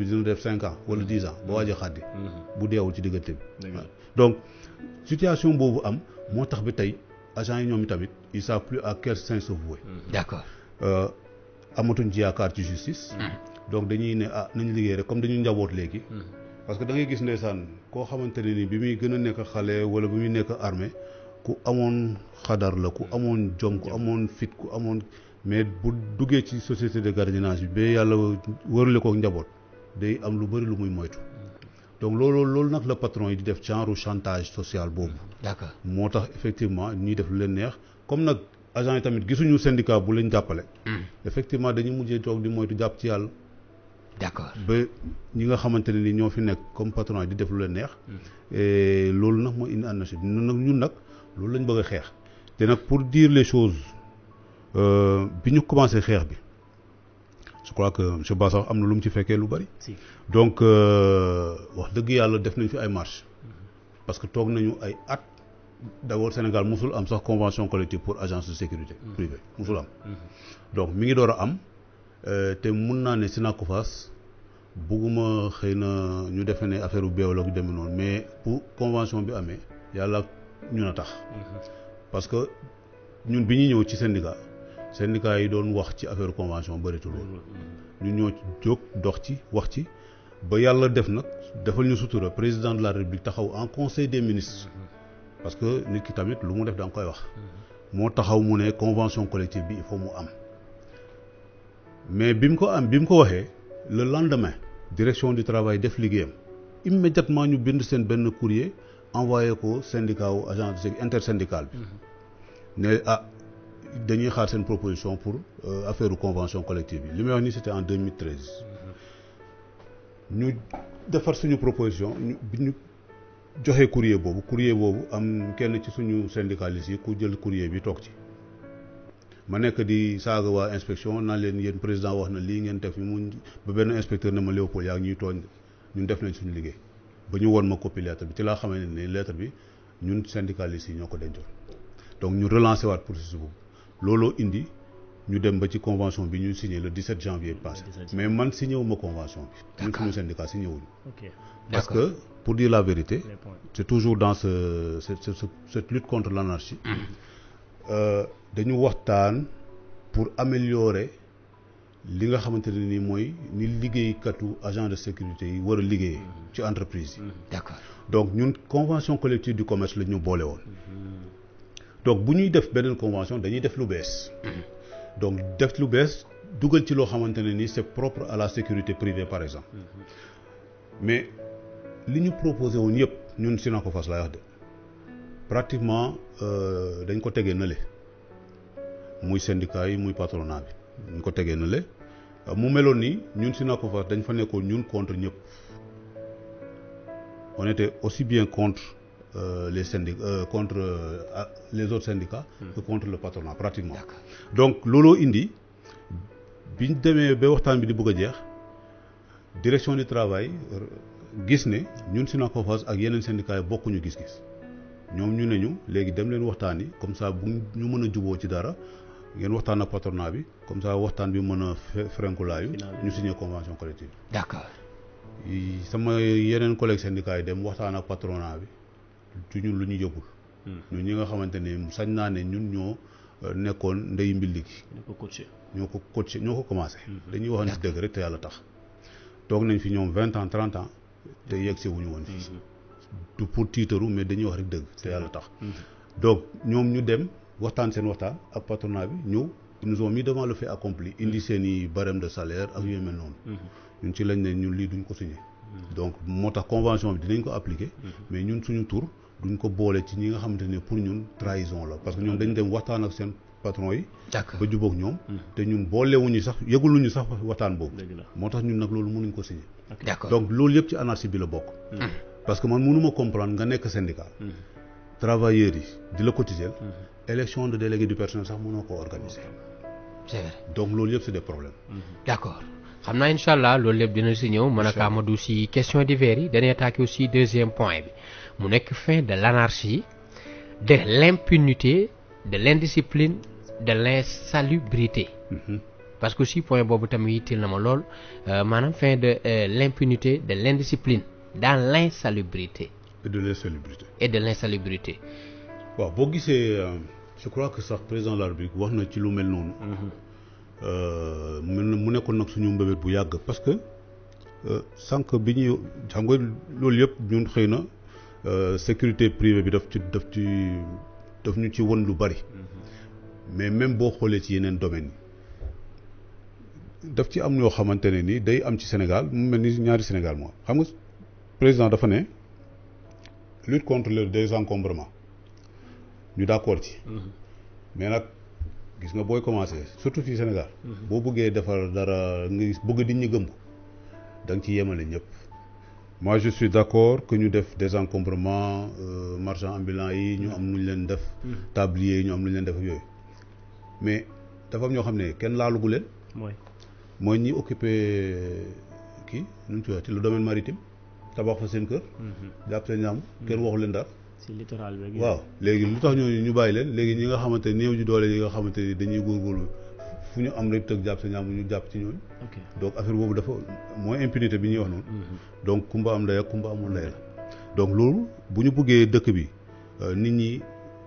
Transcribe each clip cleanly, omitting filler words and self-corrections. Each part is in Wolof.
bi dina def 5 ans wala 10 ans ba waaj a xàddi bu deewul ci diggante bi donc situation boobu am moo tax bi tey agents yi ñoom tamit ils savent plus à quel saint se vouer. D'accord. amatuñ ci yaakaar ci justice. donc dañuy ne nañu liggéey rek comme dañuy njaboot léegi. parce que da ngay gis ndeysaan koo xamante ne ni bi muy gën a nekk xale wala bi muy nekk armée ku amoon xadar la ku amoon jom ku amoon fit ku amoon mais bu duggee ci société de gardiennage bi ba yàlla wërale ko njaboot day am lu bëri lu muy moytu. donc loolu nag la patron yi di def genre chantage social boobu. D'accord. moo tax effectivement ñuy def lu leen neex comme nag agent yi tamit gisuñu syndicat bu leen jàppale. effectivement dañuy mujjee toog di moytu jàpp ci yàlla. D'accord. ba ñi nga xamante ne ni ñoo fi nekk comme patron yi di def lu leen neex. et loolu nag moo indi anarchie ñun nag loolu lañ bëgg a xeex te nag pour dire les choses bi ñu commencé xeex bi je crois que monsieur Ba sax am na lu mu ci fekkee lu bari. donc wax dëgg yàlla def nañ fi ay marche parce que toog nañu ay at d'abord Sénégal musul am sax convention collective pour agence de sécurité privée musul am. donc mi ngi door a am te mun naa ne Synacofas bugguma xëy na ñu defe ne affaire bu beew la gu demee noonu mais pour convention bi amee yàlla ñun a tax. parce que ñun bi ñuy ñëw ci syndicat yi doon wax ci affaire convention bëritul woon ñun ñoo jóg dox ci wax ci ba yàlla def nag defal ñu sutura président de la République taxaw en conseil des ministres parce que nit ki tamit lu mu def da nga koy wax moo taxaw mu ne convention collective bi il faut mu am mais bi mu ko waxee le lendemain direction du travail def liggéeyam immédiatement ñu bind seen benn courrier envoyé ko syndicat wu agence intersyndical bi ne dañuy xaar seen proposition pour affaire convention collective bi li may wax ni c'était en 2013 ñu defar suñu proposition bi ñu joxee courrier boobu am kenn ci suñu syndicalistes yi ku jël courrier bi toog ci ma nekk di saaga waa inspection naan leen yéen président wax na lii ngeen def mu ba benn inspecteur ne ma Léopold yaa ngi ñuy tooñ ñun def nañ suñu liggéey ba ñu woon ma copie lettre bi ci laa xamee ne lettre bi ñun syndicalistes yi ñoo ko dencoon donc ñu relancer waat processus boobu looloo indi ñu dem ba ci convention bi ñu signé le 17 janvier passé mais man signé wu ma convention bi ñun suñu syndicat signé wuñu parce que pour dire la vérité c'est toujours dans cette lutte contre l'anarchie dañu waxtaan pour améliorer li nga xamante ne ni mooy ni liggéeykatu agent de sécurité yi war a liggéey ci entreprise yi. D'accord. donc ñun convention collective du commerce la ñu boole woon. donc bu ñuy def beneen convention dañuy def lu bees. donc def lu bees dugal ci loo xamante ne ni c'est propre à la sécurité privée par exemple. mais li ñu proposé woon yëpp ñun Synacofas laay wax de pratiquement dañ ko tegee nële muy syndicat yi muy patronat bi dañ ko tegee nële mu meloon ni ñun Synacofas dañ fa nekkoon ñun contre ñëpp on était aussi bien contre les syndicats contre les autres syndicats que contre le patronat pratiquement. donc looloo indi biñ demee ba waxtaan bi di bëgg a jeex direction du travail gis ne ñun Synacofas ak yeneen syndicats yi bokkuñu gis-gis ñoom ñu ne ñu léegi dem leen waxtaan yi comme ça bu ñu mën a juboo ci dara ngeen waxtaan ak patronat bi comme ça waxtaan bi mën a frenkulaayu ñu signé convention collective. D'accord. sama yeneen collègues syndicats yi dem waxtaan ak patronat bi ci ñun lu ñu yóbbul. ñun ñi nga xamante ne sañ naa ne ñun ñoo nekkoon ndey mbilli gi. ñoo ko coaché ñoo ko commencé. dañuy wax ni dëgg rek te yàlla tax. toog nañ fi ñoom 20 ans 30 ans te yegsi wuñu woon fii. du pour tiitaru mais dañuy wax rek dëgg te yàlla tax. donc ñoom ñu dem waxtaan seen waxtaan ak patronat bi ñëw ils nous ont mis devant le fait accompli indi seen i barème de salaire ak yu mel noonu. ñun ci lañ ne ñun lii duñ ko signé. donc moo tax convention bi dinañ ko appliquer. mais ñun suñu tur duñ ko boole ci ñi nga xamante ne pour ñun trahison la parce que ñoom dañ dem waxtaan ak seen patron yi. ba jubóog ñoom. te ñun boolewuñu sax yëguluñu sax waxtaan boobu. moo tax ñun nag loolu mënuñ ko signé. donc loolu yëpp ci anarchie bi la bokk. parce que man mënuma comprendre nga nekk syndicat. travailleurs yi di la cotiser. élection de délégué du personnel sax mënoo ko organiser. c'est vrai donc loolu yëpp c'est des problèmes. d'accord xam naa incha allah loolu lépp dina si ñëw mën a ka Amadou si question divers yi dañuy attaquer aussi deuxième point bi mu nekk fin de l'anarchie de l'impunité de l'indiscipline de l'insalubrité parce que aussi point boobu tamit yitteel na ma lool maanaam fin de l'impunité de l'indiscipline dans l'insalubrité et de l'insalubrité. et de l'insalubrité. waaw boo gisee je crois que sax président de la République wax na ci lu mel noonu. mu nekkoon nag suñu mbébét bu yàgg parce que sànq bi ñuy xam nga loolu yëpp ñun xëy na sécurité privée bi daf ñu ci won lu bari. mais même boo xoolee ci yeneen domaines yi daf ci am ñoo xamante ne ni day am ci Sénégal mu mel ni ñaari Sénégal moo xam nga président dafa ne lutte contre le désencombrement ñu d'accord ci. mais nag gis nga booy commencer surtout fii Sénégal. boo bëggee defar dara nga bëgg di ñu gëm ko da nga ci yemale ñëpp. moi je suis d'accord que ñu def désencombrement marchands ambulants yi ñu am nu ñu leen def. tablier yi ñu am nu ñu leen def ak yooyu. mais dafa am ñoo xam ne kenn laalugu leen. mooy ñi occupé kii nu ñu ci le domaine maritime tabax fa seen kër. jàpp seen ñaam kenn waxu leen dara. ci littoral bi. waaw léegi lu tax ñooñu ñu bàyyi leen léegi ñi nga xamante ne néew ji doole yi nga xamante ni dañuy góorgóorlu fu ñu am rek tëgg jàpp seen ñaam ñu jàpp ci ñooñu. donc affaire boobu dafa mooy impunité bi ñuy wax noonu. donc kumba am ndey ak kumba amul ndey la. donc loolu bu ñu buggee dëkk bi nit ñi.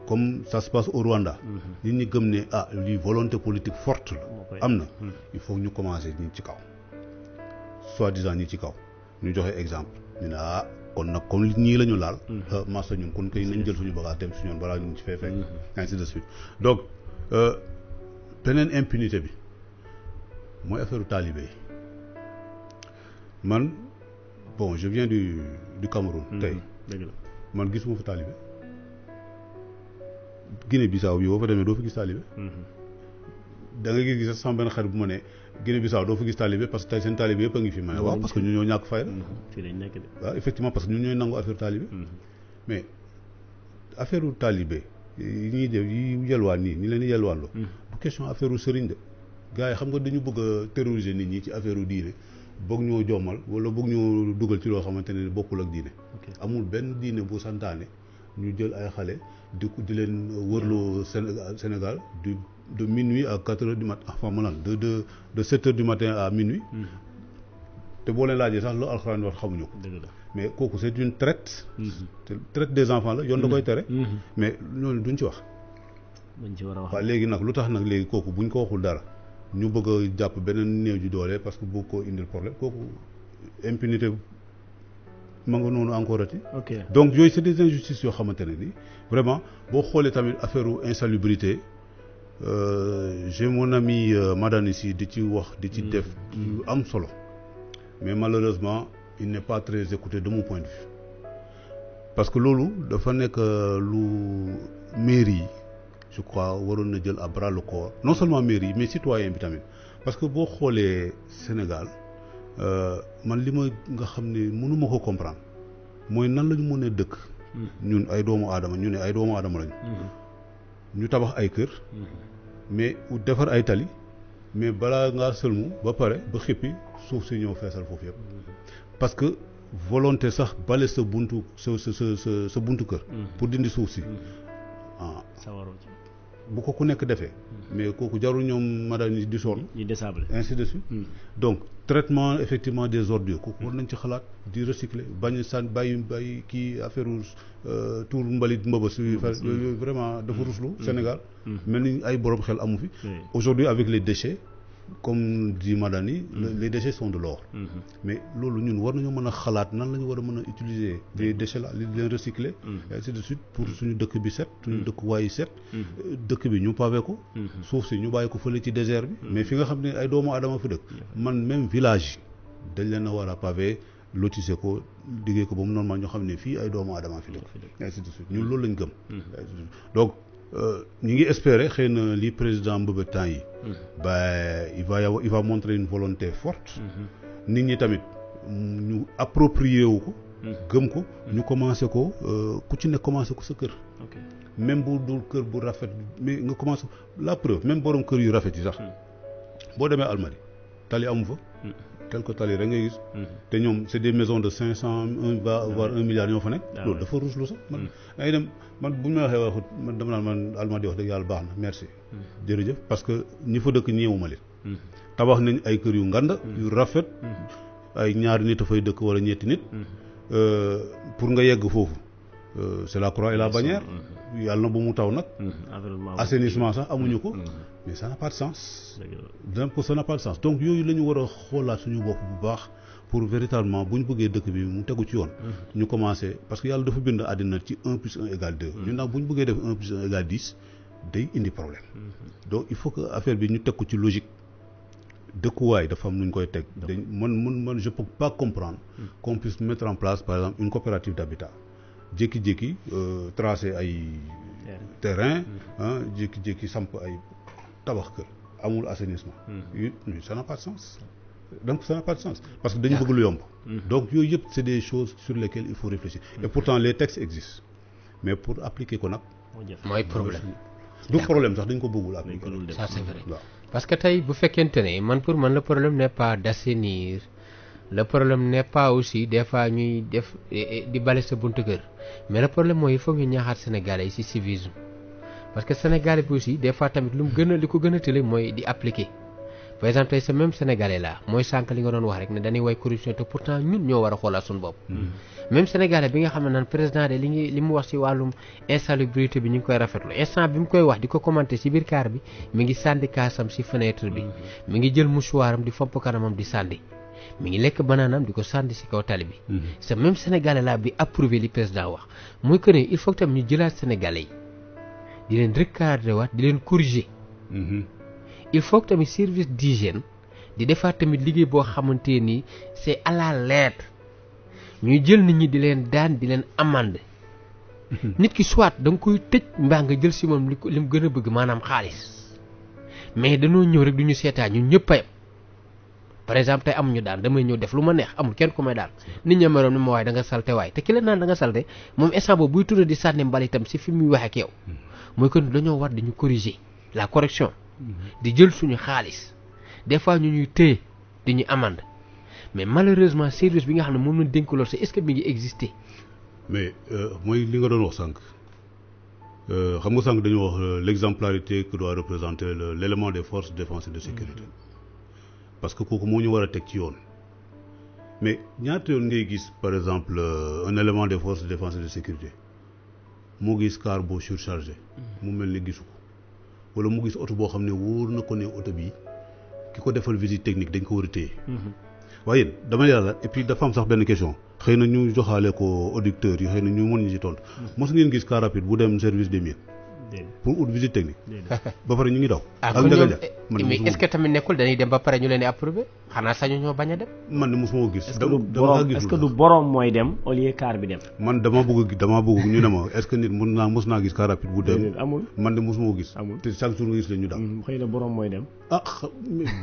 comme ça se passe au Rwanda. nit ñi gëm ne lii volonté politique forte la. am na il faut ñu commencer ñi ci kaw. soi-disant ñi ci kaw ñu joxe exemple ñu ne kon nag comme ñii la ñu laal. massa ñun kon kay nañ jël suñu bagage dem suñu yoon balaa ñu ci fee fekk. ainsi de suite donc beneen impunité bi mooy affaire talibé yi man bon je viens du Cameroun. tey man gisuma fa talibé. Guinée Bissau bi boo fa demee doo fa gis talibé. da nga gis sama benn xarit bu ma ne Guinée Bissau doo fa gis talibé parce que tey seen talibé yëpp a ngi fi. ma ne waaw parce que ñun ñoo ñàkk fayda. fii lañ nekk de. waaw effectivement parce que ñun ñooy nangu affaire talibé. mais affaire talibé yi ñuy def yi yelwaan nii ñi leen di yelwaanloo. du question affaire sëriñ de. gars yi xam nga dañu bëgg a terroriser nit ñi ci affaire diine bëgg ñoo jommal wala bëgg ñoo dugal ci loo xamante ne bokkul ak diine. amul benn diine bu santaane ñu jël ay xale. di leen wërloo Sénégal de minuit à 4 heures du matin enfin maanaam de 7 heures du matin à minuit. te boo leen laajee sax lu alxuraan wax xamuñu ko. mais kooku c'est une traite. traite des enfants la yoon da koy tere. mais ñooñu duñ ci wax. buñ ci war a wax waaw léegi nag lu tax nag léegi kooku buñ ko waxul dara ñu bëgg a jàpp beneen néew ji doole parce que bëgg koo indil problème kooku impunité ma nga noonu encore ati. donc yooyu c'est des injustices yoo xamante ne ni vraiment boo xoolee tamit affaire insalubrité j'ai mon ami Madani ici di ci wax di ci def lu am solo mais malheureusement il n'est pas très écouté de mon point de vue parce que loolu dafa nekk lu mairie yi je crois waroon na jël à bras le corps non seulement mairie yi mais citoyen bi tamit parce que boo xoolee Sénégal man li ma nga xam ne mënuma ko comprendre mooy nan la ñu mën a dëkk. ñun ay doomu aadama ñu ne ay doomu aadama lañu. ñu tabax ay kër. mais defar ay tali mais balaa ngaa sëlmu ba pare ba xippi suuf si ñëw feesal foofu yëpp. parce que volonté sax bale sa buntu sa buntu kër. pour dindi suuf si. bu ko ku nekk defee. mais kooku jarul ñoom madame di sonn. ñu désabler ainsi de suite. donc traitement effectivement des ordures kooku war nañ ci xalaat di recycler bañ a sànni bàyyi kii affaire tour mbalit mbëbës yooyu vraiment dafa ruslu Sénégal. mel ni ay borom xel amu fi. aujourd'hui avec les déchets comme dit Madani. les déchets sont de l'or. mais loolu ñun war nañoo mën a xalaat nan la ñu war a mën a utiliser les déchets là li leen recycler. ainsi de suite pour suñu dëkk bi set. suñu dëkk waayi set. dëkk bi ñu pavé ko. suuf si ñu bàyyi ko fële ci désert bi. mais fi nga xam ne ay doomu aadama fi dëkk. man même village yi dañ leen a war a pavé lotisser ko liggéey ko ba mu normal ñoo xam ne fii ay doomu aadama fi dëkk. ainsi de suite ñun loolu lañ gëm. donc ñu ngi espérer xëy na li président mbëbët temps yi. il va montrer une volonté forte. nit ñi tamit ñu approprier wu ko. gëm ko ñu commencé ko ku ci ne commencé ko sa kër. même bu dul kër bu rafet mais nga commencé la preuve même borom kër yu rafet yi sax. boo demee Almadies tali amu fa. quelque tali rek ngay gis. te ñoom c'est des maisons de 500 voire 1 milliard ñoo fa nekk. loolu dafa ruslu sax man da ngay dem man bu ñu ma waxee man dama naan man Almadies wax dëgg yàlla baax na merci. jërëjëf parce que ñi fa dëkk ñeewuma leen tabax nañ ay kër yu ngand yu rafet ay ñaari nit a fay dëkk wala ñetti nit pour nga yegg foofu c'est la croix et la bannière yàlla na bu mu taw nag assainissement sax amuñu ko mais ça n'a pas de sens donc ça n'a pas de sens donc yooyu la ñu war a xoolaat suñu bopp bu baax pour véritablement bu ñu bëggee dëkk bi mu tegu ci yoon ñu commencé parce que yàlla dafa bind àddina ci 1 plus 1 égale 2 ñun nag bu ñu bëggee def 1 plus 1 égale 10 day indi problème donc il faut que affaire bi ñu teg ko ci logique dëkkuwaay dafa am nu ñu koy teg dañ man je peux pas comprendre qu'on puisse mettre en place par exemple une coopérative d'habitat jékki-jékki tracé ay terrain jékki-jékki samp ay tabax kër amul assainissement ça n'a pas de sens donc ça n'a pas de sens parce que dañu bëgg lu yomb donc yooyu yëpp c'est des choses sur lesquelles il faut réfléchir et pourtant les textes existent mais pour appliquer ko nag mooy problème du problème sax dañ ko bëggul appliquer ça c'est vrai parce que tey bu fekkente ne man pour man le problème n'est pas d'assainir le problème n'est pas aussi des fois ñuy def di bale sa buntu kër mais le problème mooy il faut ñu ñaaxaat Sénégalais yi ci civisme parce que Sénégalais bi aussi des fois tamit lu mu gën a li ko gën a tële mooy di appliquer par exemple tey ce même Sénégalais là mooy sànq li nga doon wax rek ne dañuy way corruption te pourtant ñun ñoo war a xoolaat suñu bopp même Sénégalais bi nga xam ne naan président de li mu wax ci wàllum insalubrité bi ñu ngi koy rafetlu instant bi mu koy wax di ko commenter ci biir car bi mi ngi sànni kaasam ci fenêtre bi mi ngi jël mouchoiram di fomp kanamam di sànni mi ngi lekk banaanam di ko sànni ci kaw tali bi ce même Sénégalais là bi approuvé li président wax muy que ne il faut que tam ñu jëlaat Sénégalais yi di leen recadrer waat di leen corriger il faut que tamit service d'hygiène di defaat tamit liggéey boo xamante ni c'est à la lettre ñuy jël nit ñi di leen daan di leen amende nit ki soit da nga koy tëj mbaa nga jël ci moom li mu gën a bëgg maanaam xaalis mais dañoo ñëw rek du ñu seetaan ñun ñëpp a yem par exemple tey amuñu daan damay ñëw def lu ma neex amul kenn ku may daan nit ña meroon ni ma waaye da nga salte waay te ki la naan da nga salte moom instant boobu buy tourné di sànni mbalitam ci fi muy wax ak yow mooy que dañoo war dañu corriger la correction di jël suñu xaalis des fois ñu ñuy téye di ñu amende mais malheureusement service bi nga xam ne moom lañ dénk loolu c'est est-ce que mi ngi exister. mais mooy li nga doon wax sànq xam nga sànq dañu wax l'exemplarité que doit représenter l'élément des forces de défense et de sécurité parce que kooku moo ñu war a teg ci yoon mais ñaata yoon ngay gis par exemple un élément des forces de défense et de sécurité moo gis car boo surchargé mu mel ni gisu ko wala mu gis oto boo xam ne wóor na ko ne oto bi ki ko defal visite technique dañ ko war a téye waaye dama yàlla et puis dafa am sax benn question xëy na ñu joxaale ko auditeurs yi xëy na ñu mën ñu ci tontu mos ngeen gis car rapide bu dem service des mines pour ut visite technique ba pare ñu ngi daw ak njaga mais est-ce que tamit nekkul dañuy dem ba pare ñu leen di approuvé xanaa sañu ñoo bañ a dem man de mosuma ko gis est-ce que du borom mooy dem au lieu car bi dem man dama bëgg ñu ne ma est-ce que nit mos naa gis car rapide bu dem amul man de mosuma ko gis amul te chaque jour nga gis la ñu daw xëy na borom mooy dem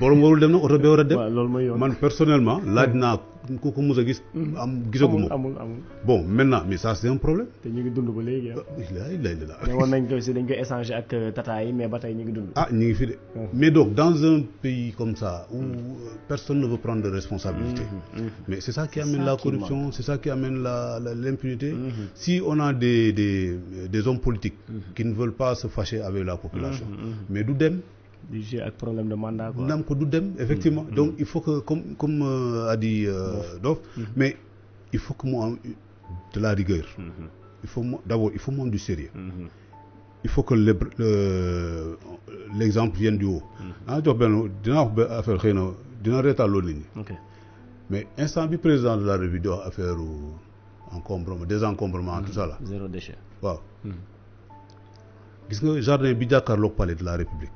borom warul dem nag oto bee war a dem loolu mooy yoon man personnellement laaj naa ku ko mos a gis gisaguma amul bon maintenant mais ça c'est un problème te ñu ngi dund ba léegi mais war nañ ko si dañ koy échanger ak tata yi mais ba tey ñu ngi dund ñu ngi fi de mais donc dans un pays comme ça où personne ne veut prendre de responsabilité mais c'est ça qui amène la corruption c'est ça qui amène l'impunité si on a des hommes politiques qui ne veulent pas se fâcher avec la population mais du dem du jeu ak problème de mandat quoi nam ko du dem effectivement donc il faut que comme a dit Dof mais il faut que mu am de la rigueur d'abord il faut mu am du sérieux il faut que l'exemple vienne du haut jox benn dinaa wax benn affaire xëy na dina reetaaloo nit ñi mais instant bi président de la République di wax affaire encombrement désencombrement tout ça là zéro déchet waaw gis nga jardin bi jàkkaarloog palais de la République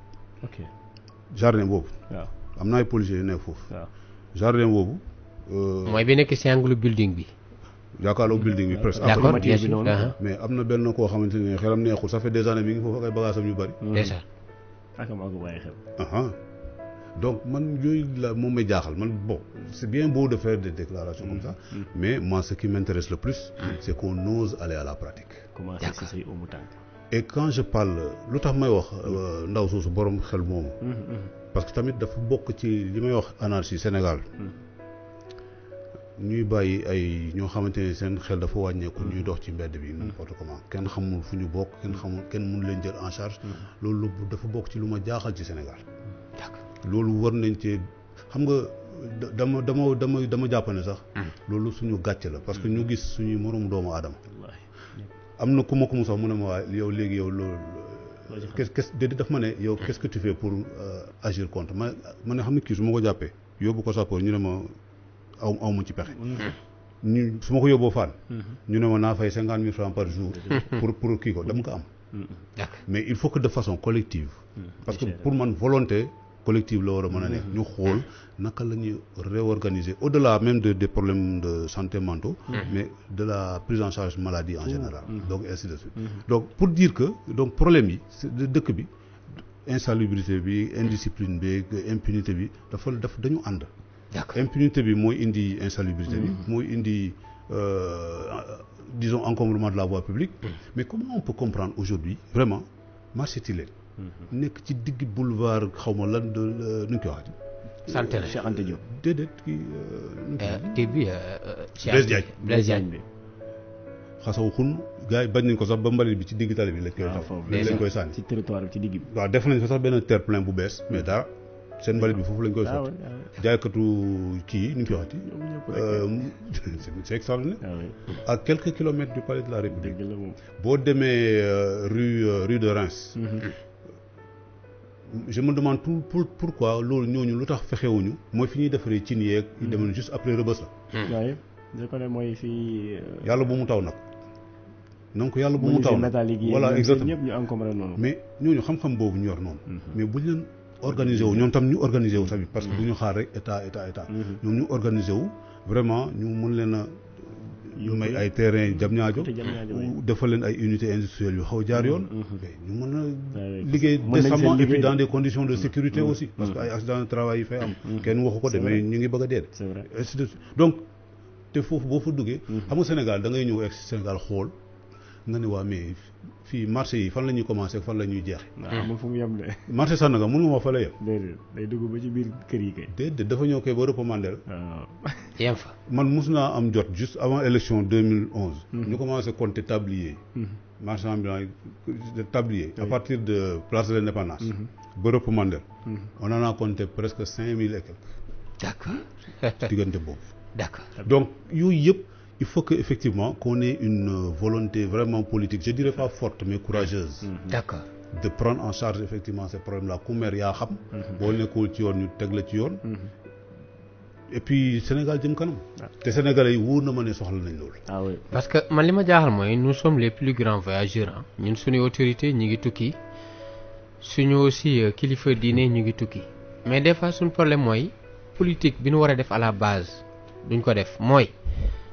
jardin boobu waaw am na ay policiers yu nekk foofu waaw jardin boobu mooy bi nekk ci angle building bi jàkkaarloog building bi presque d'accord bien sûr mais am na benn koo xamante ne xelam neexul ça fait des années mi ngi foofu ak ay bagages am yu bari déjà ak maa ko bàyyi xel donc man yooyu la moom may jaaxal man bon c'est bien beau de faire des déclarations comme ça mais moi ce qui m'intéresse le plus c'est qu'on ose aller à la pratique commencer ci say umu tànk et quand je parle lu tax may wax ndaw soosu borom xel moomu parce que tamit dafa bokk ci li may wax anarchie Sénégal ñuy bàyyi ay ñoo xamante ne seen xel dafa wàññeeku ñuy dox ci mbedd bi n'importe comment kenn xamul fu ñu bokk kenn mënu leen jël en charge loolu dafa bokk ci lu ma jaaxal ci Sénégal loolu war nañ cee xam nga dama jàpp ne sax loolu suñu gàcce la parce que ñu gis suñuy moroom doomu aadama am na ku ma sax mu ne ma waaye yow léegi yow loolu déedéet daf ma ne yow qu'est-ce que tu fais pour agir contre ma ne xam ne kii su ma ko jàppee yóbbu ko sapeur ñu ne ma aw ma ci pexe ñu su ma ko yóbboo Fann ñu ne ma naa fay 50 000 francs par jour pour kii ko dama ko am mais il faut que de façon collective parce que pour man volonté collective la war a mën a nekk ñu xool naka la ñuy réorganiser au-delà même des problèmes de santé mentaux mais de la prise en charge maladie en général donc ainsi de suite donc pour dire que donc problème yi dëkk bi insalubrité bi indiscipline bi impunité bi dafa dañu ànd impunité bi mooy indi insalubrité bi mooy indi disons encombrement de la voie publique mais comment on peut comprendre aujourd'hui vraiment marché Tilène nekk ci digg boulevard xaw ma lan de nu ñu koy waxati. santé la Cheikh Anta Diop. déedéet kii. kii bi. Blaise Diagne bi. xasaw xun gars yi bañ nañ ko sax ba mbalit bi ci digg tali bi lañ koy. lañ koy sànni ci territoire bi ci digg bi. waaw def nañ fa sax benn terre-plein bu bees mais dara seen mbalit bi foofu lañ koy sotti. jaaykatu kii nu ñu koy waxati. c'est extraordinaire. à quelques kilomètres du palais de la République. boo demee rue de Reims. je me demande pourquoi loolu ñooñu lu tax fexewuñu mooy fi ñuy defaree cin yeeg yu demoon juste après Rebeuss la. waaye je connais mooy fii. yàlla bu mu taw nag. donc yàlla bu mu taw nag voilà exactement ñëpp ñu encombré noonu. mais ñooñu xam-xam boobu ñu yor noonu. mais buñ leen organiser wu ñoom tam ñu organiser wu tamit parce que bu ñu xaar rek état. ñoom ñu organiser wu vraiment ñu mën leen a. ñu may ay terrain Diamniadio defal leen ay unités industrielles yu xaw jaar yoon ñu mën a liggéey décemment et puis dans des conditions de sécurité aussi parce que ay accident de travail yi fay am kenn waxu ko de mais ñu ngi bëgg a dee donc te foofu boo fa duggee xam nga Sénégal da ngay ñëw ex Sénégal xool nga ne waa mais fii marché yi fan la ñuy commencé fan la ñuy jeexe amul fu mu yem de marché Sandaga mënu ma fa la yem déedéet day dugg ba ci biir kër yi kay déedéet dafa ñëw kay ba recommandé yem fa man mus naa am jot juste avant élection 2011 ñu commencé compter tablier marché ambulant tablier à partir de place de l'Indépendance ba recommandé on en a compté presque 5000 et quelques d'accord diggante boobu d'accord donc yooyu yëpp il faut que effectivement qu'on ait une volonté vraiment politique je dirais pas forte mais courageuse d'accord de prendre en charge effectivement ces problèmes là ku mer yaa xam boo nekkul ci yoon ñu teg la ci yoon et puis Sénégal jëm kanam te Sénégalais yi wóor na ma ne soxla nañ loolu parce que man li ma jaaxal mooy nous sommes les plus grands voyageurs ñun suñu autorité ñu ngi tukki suñu aussi kilifa diine ñu ngi tukki mais des fois suñu problème mooy politique bi ñu war a def à la base duñ ko def mooy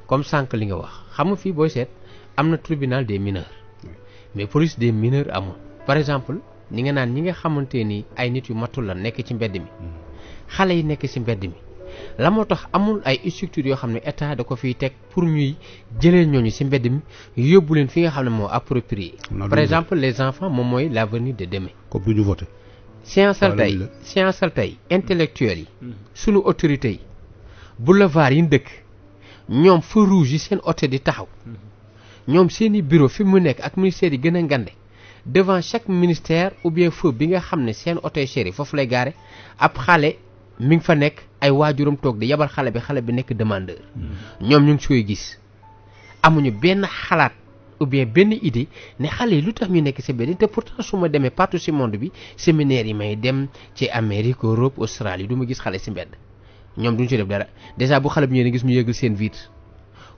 comme sànq li nga wax xam nga fii booy seet am na tribunal des mineurs mais police des mineurs amul par exemple ñi nga naan ñi nga xamante ni ay nit yu matul la nekk ci mbedd mi xale yi nekk ci mbedd mi la moo tax amul ay structures yoo xam ne état da ko fiy teg pour ñuy jëlee ñooñu ci mbedd mi yóbbu leen fi nga xam ne moo approprié par exemple les enfants moom mooy l'avenir de demain comme du ñu voté scienceal tey intellectuels yi sunu autorités yi boulevard yi dëkk ñoom feu rouge yi seen oto di taxaw ñoom seeni bureau fi mu nekk ak ministère yi gën a ngande devant chaque ministère ou bien feu bi nga xam ne seen oto yi chéri foofu lay gaare ab xale mi ngi fa nekk ay waajuram toog di yabal xale bi nekk demandeur ñoom ñu ngi koy gis amuñu benn xalaat ou bien benn idée ne xale yi lu tax ñu nekk ci benn te pourtant su ma demee partout ci monde bi séminaire yi may dem ci Amérique Europe Australie du ma gis xale ci mbedd ñoom duñ ci def dara déjà bu xale bi ñëwee gis ñu yëgal seen vitre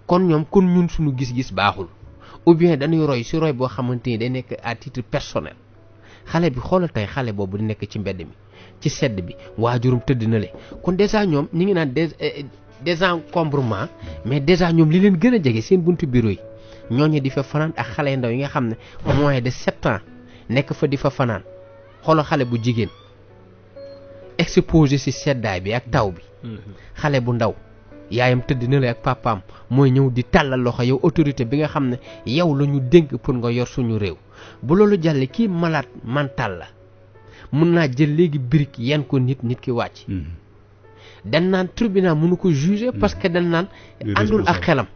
kon ñun suñu gis-gis baaxul ou bien dañuy roy ci roy boo xamante ni day nekk à titre personnel xale bi xoolal tey xale boobu di nekk ci mbedd mi ci sedd bi waajurum tëdd na le kon déjà ñoom ñi ngi naan désencombrement mais déjà ñoom li leen gën a jege seen buntu bureau yi ñooñu di fa fanaan ak xale ndaw yi nga xam ne au moins de 7 ans nekk fa di fa fanaan xoolal xale bu jigéen exposé ci seddaay bi ak taw bi xale bu ndaw yaayam tëdd na la ak papaam mooy ñëw di tàllal loxo yow autorité bi nga xam ne yow la ñu dénk pour nga yor suñu réew bu loolu jàllee kii malade mental la mun naa jël léegi brique yan ko nit ki wàcc dañ naan tribunal mënu ko juger parce que dañ naan àndul ak xelam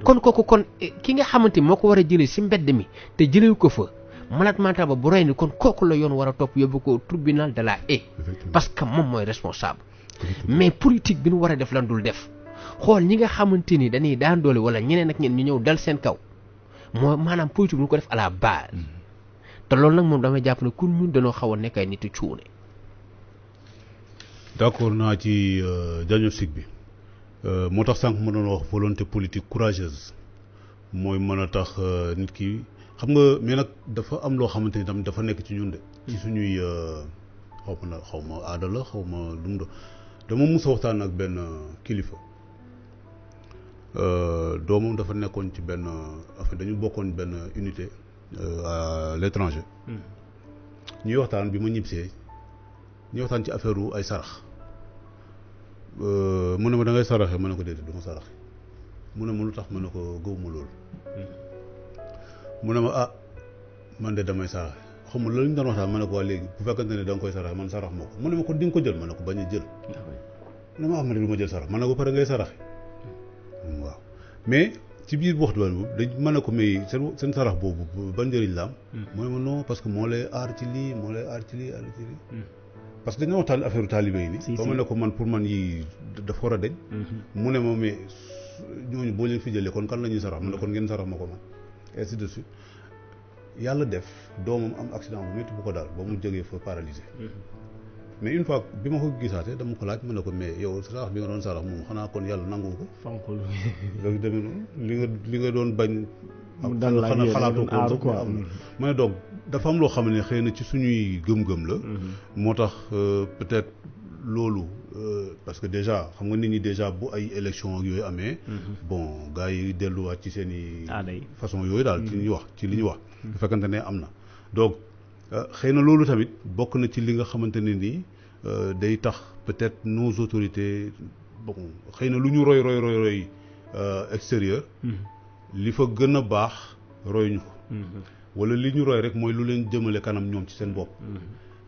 kon kooku kon ki nga xamante moo ko war a jëlee ci mbedd mi te jëlewu ko fa malade mental ba bu rey ni kon kooku la yoon war a topp yóbbu ko tribunal de la haie parce que moom mooy responsable mais politique bi nu war a def lan dul def xool ñi nga xamante ni dañuy daan doole wala ñeneen ak ñeneen ñu ñëw dal seen kaw moo maanaam politique bi ñu ko def à la base te loolu nag moom damay jàpp ne kun ñun dañoo xaw a nekk ay nitu cuune. d'accord naa ci diagnostic bi moo tax sànq ma doon wax volonté politique courageuse mooy mën a tax nit ki xam nga mais nag dafa am loo xamante ni tam dafa nekk ci ñun de. ci suñuy xaw ma aada la xaw ma lu mu doon dama mus a waxtaan ak benn kilifa doomam dafa nekkoon ci benn enfin dañu bokkoon benn unité à l'étranger. ñuy waxtaan bi ma ñibbisee ñuy waxtaan ci affaire ay sarax mu ne ma da ngay saraxe ma ne ko déedéet du ma saraxe mu ne ma lu tax ma ne ko gëwuma loolu. mu ne ma ah man de damay saraxe xam nga loolu ñu doon waxtaan ma ne ko waa léegi bu fekkante ne da nga koy saraxe man sarax moo ko mu ne ma ko di nga ko jël ma ne ko bañ a jël. mu ne ma am na du ma jël sarax ma ne ko pare ngay saraxe waaw mais ci biir waxtu boobu dañ mën na ko may seen sarax boobu ban njëriñ la am. mooy ma non parce que moo lay aar ci lii moo lay aar ci lii aar ci lii. parce que dañoo waxtaan affaire taalibe yi nii. ba ma ne ko man pour man yi dafa war a deñ. mu ne ma mais ñooñu boo leen fi jëlee kon kan la ñuy sarax ma ne kon ngeen sarax ma ko man ainsi de suite yàlla def doomam am accident bu métti bu ko daal ba mu jógee fa paralysé. mais une fois bi ma ko gisaatee dama ko laaj ma ne ko mais yow sarax bi nga doon sarax moom xanaa kon yàlla nangu ko. fonkul loolu demee noonu li nga doon bañ. xanaa xalaatoo ko quoi ma ne donc dafa am loo xam ne xëy na ci suñuy gëm-gëm la. moo tax peut-être loolu parce que déjà xam nga nit ñi déjà bu ay élection ak yooyu amee. bon gars yi delluwaat ci seen i. façon yooyu daal ci li ñuy wax ci li ñuy wax. bu fekkante ne am na donc. xëy na loolu tamit bokk na ci li nga xamante ne nii day tax peut-être nos autorités bon xëy na lu ñu roy extérieur li fa gën a baax roy ñu ko wala li ñu roy rek mooy lu leen jëmale kanam ñoom ci seen bopp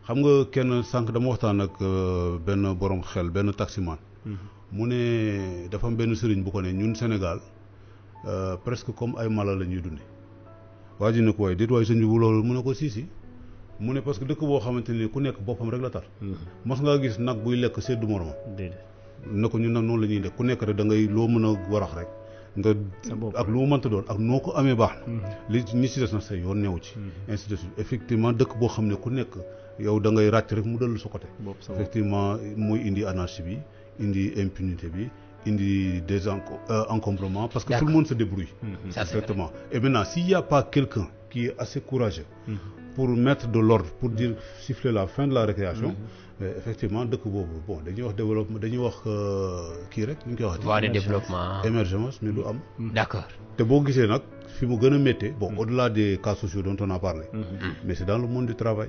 xam nga kenn sànq dama waxtaan ak benn borom xel benn taximan mu ne dafa am benn sëriñ bu ko ne ñun Sénégal presque comme ay mala la ñuy dunde waa ji ne ko waaye déet waaye sëñ bi bu loolu mu ne ko si mu ne parce que dëkk boo xamante ni ku nekk boppam rek la tar mos ngaa gis nag buy lekk seddu moromam ne ko ñun nag noonu la ñuy def ku nekk rek da ngay loo mën a warax rek nga ak lu mu mënta doon ak noo ko amee baax na li ñi si des na say yoon newu ci ainsi de suite effectivement dëkk boo xam ne ku nekk yow da ngay ràcc rek mu dellu sa côté effectivement mooy indi anarchie bi indi impunité bi indi des encombrements parce que tout le monde se débrouille exactement et maintenant s'il n'y a pas quelqu'un qui est assez courageux pour mettre de l'ordre pour dire siffler la fin de la récréation effectivement dëkk boobu bon dañuy wax développement dañuy wax kii rek ñu koy wax voie de développement émergence mais du am d'accord te boo gisee nag fi mu gën a méttee bon au-delà des cas sociaux dont on a parlé mais c'est dans le monde du travail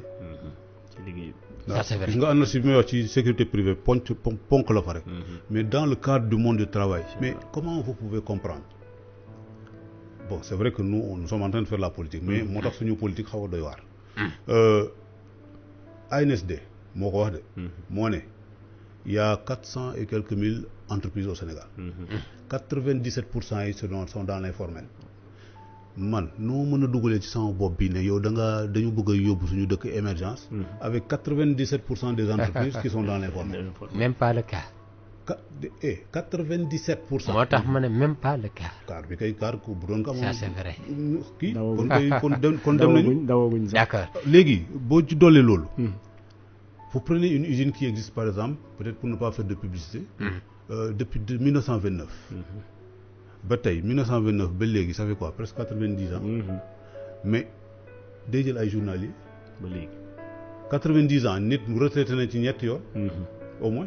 ci liggéey ça c'est vrai gis nga anarchie bi may wax ci sécurité privée ponk la fa rek mais dans le cadre du monde du travail mais comment vous pouvez comprendre bon c'est vrai que nous sommes en train de faire la politique mais moo tax suñu politique xaw a doy waar ANSD moo ko wax de moo ne il y a 400 et quelques mille entreprises au Sénégal 97% yi sont dans l'informel man noo mën a dugalee ci sama bopp bi ne yow dañu bëgg a yóbbu suñu dëkk émergence avec 97% des entreprises qui sont dans l'informel même pas le cas 97%. moo tax ma ne même pas le cas. car bi kay car bu doon ko amoon. ça c'est vrai. kii kon dem nañu. dawaguñ sax d'accord léegi boo ci dollee loolu. vous prenez une usine qui existe par exemple peut-être pour ne pas faire de publicité. depuis 1929. ba tey 1929 ba léegi ça fait quoi presque 90 ans. mais day jël ay journaliers. ba léegi 90 ans nit mu retraité na ci ñetti yoon. au moins.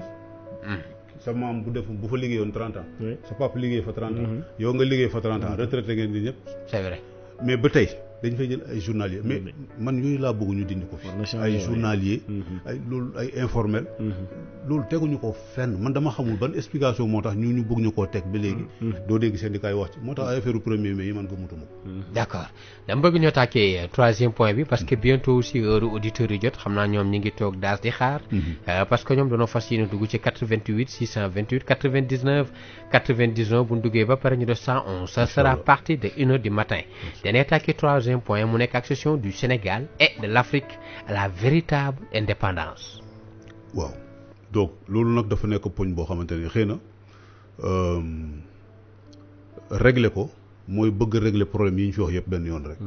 sa maam bu fa liggéeyoon 30 ans. sa papa liggéey fa 30 ans. yow nga liggéey fa 30 ans retraité ngeen di ñëpp. c'est vrai mais ba tey dañ fay jël ay journaliers mais man yooyu laa bëgg ñu dindi ko fi. ay journaliers. ay loolu ay informel. loolu teguñu ko fenn man dama xamul ban explication moo tax ñu bëgg ñu koo teg ba léegi. doo dégg syndicat yi wax ci moo tax ay affaire premier mai yi man gëmutuma ko. d'accord dama bëgg ñoo tàkkee troisième point bi parce que bientôt aussi heure auditeurs yi jot xam naa ñoom ñi ngi toog daas di xaar. parce que ñoom dañoo fas yéene dugg ci 88 628 99 99 bu ñu duggee ba pare ñu def 111. ça sera à partir de 1h du matin. dañuy tàkkee troisième troisième point mu nekk accession du Sénégal et de l'Afrique à la véritable indépendance. waaw donc loolu nag dafa nekk poñ boo xamante ni xëy na régler ko mooy bëgg régler problème yi ñu fi wax yëpp benn yoon rek.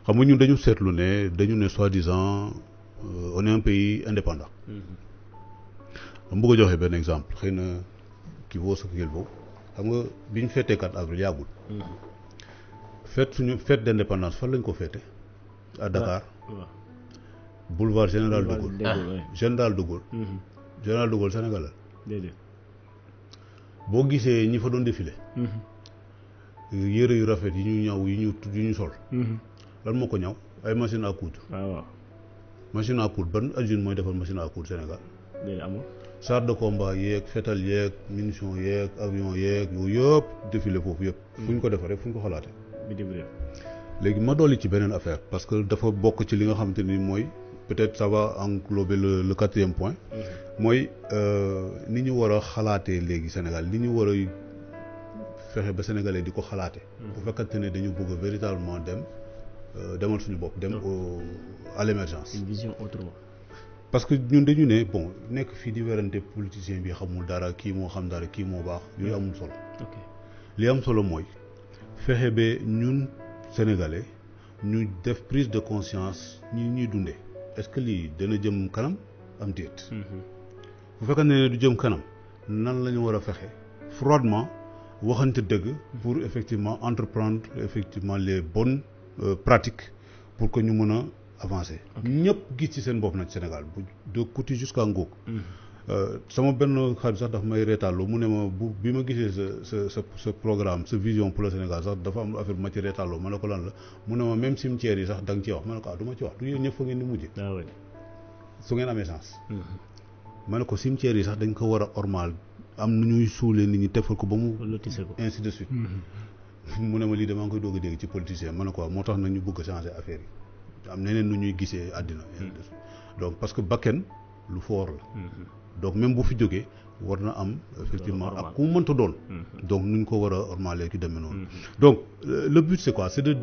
xam nga ñun dañu seetlu ne dañu ne soi-disant on est un pays indépendant. ma bëgg a joxe benn exemple xëy na qui vaut ce qu'il vaut xam nga bi ñu fêtee 4 avril yàggul. suñu fête d'indépendance fan lañ ko fêté à Dakar. boulevard Général de Gaulle. Général de Gaulle. Général de Gaulle Sénégal la. boo gisee ñi fa doon défilé. yére yu rafet yi ñu ñaw yi ñu sol. lan moo ko ñaw ay machine à coudre. waaw machine à coudre ban usine mooy defar machine à coudre Sénégal. léegi amul. char de combat yeeg fetal yeeg munition yeeg avion yeeg yooyu yëpp défilé foofu yëpp. fu ñu ko defaree fu ñu ko xalaatee. bitim réew. léegi ma dolli ci beneen affaire parce que dafa bokk ci li nga xamante ni mooy peut-être ça va englober le quatrième point. mooy ni ñu war a xalaatee léegi Sénégal li ñu war a fexe ba sénégalais di ko xalaatee. bu fekkante ne dañu bëgg véritablement demal suñu bopp dem à l'émergence. une vision autrement. parce que ñun dañu ne bon nekk fii di werante politicien bi xamul dara kii moo xam dara kii moo baax yooyu amul solo. ok li am solo mooy fexe ba ñun sénégalais ñu def prise de conscience ñuy dundee est-ce que lii dana jëm kanam am déet. bu fekkee ne du jëm kanam nan la ñu war a fexe froidement waxante dëgg pour effectivement entreprendre effectivement les bonnes pratiques pour que ñu mën a avancer. ñëpp gis ci seen bopp nag Sénégal bu de Kouti jusqu'à Ngok. sama benn xarit sax dafa may reetaaloo mu ne ma bi ma gisee sa programme sa vision pour le Sénégal sax dafa am affaire bu ma ci reetaaloo ma ne ko lan la mu ne ma même cimetière yi sax da nga ciy wax ma ne ko du ma ci wax du yéen ñëpp fa ngeen di mujjee. su ngeen amee chance. ma ne ko cimetière yi sax dañ ko war a ormal am nu ñuy suulee nit ñi defal ko ba mu. ainsi de suite. mu ne ma lii damaa ngi koy doog a dégg ci politicien ma ne ko moo tax nag ñu bëgg a changer affaire yi am neneen nu ñuy gisee àddina. donc parce que bakken lu fort la. donc même bu fi jógee war na am effectivement ak ku mu mënta doon. donc nuñ ko war a ormalee ki demee noonu. donc le but c'est quoi c'est de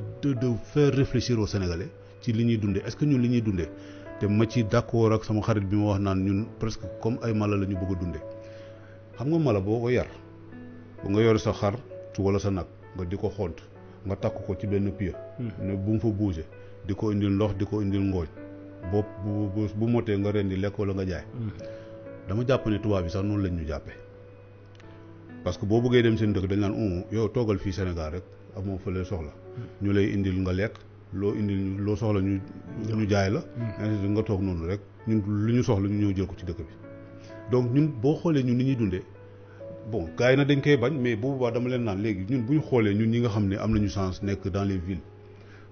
faire réfléchir aux Sénégalais ci li ñuy dundee est-ce que ñun li ñuy dundee te ma ci d'accord ak sama xarit bi ma wax naan ñun presque comme ay mala la ñu bëgg a dundee xam nga mala boo ko yar bu nga yor sa xar wala sa nag nga di ko xont nga takk ko ci benn pied. ne bu mu fa bouger di ko indil ndox di ko indil ngooñ bu motee nga rendi lekk wala nga jaay. dama jàpp ne tubaab bi sax noonu lañ ñu jàppee parce que boo bëggee dem seen dëkk dañ naan yow toogal fii Sénégal rek amoo fële soxla ñu lay indil nga lekk loo indil loo soxla ñu jaay la. nga toog noonu rek ñun lu ñu soxla ñu ñëw jël ko ci dëkk bi donc ñun boo xoolee ñun ni ñuy dundee bon gars yi nag dañ koy bañ mais bu boobaa dama leen naan léegi ñun bu ñu xoolee ñun ñi nga xam ne am nañu chance nekk dans les villes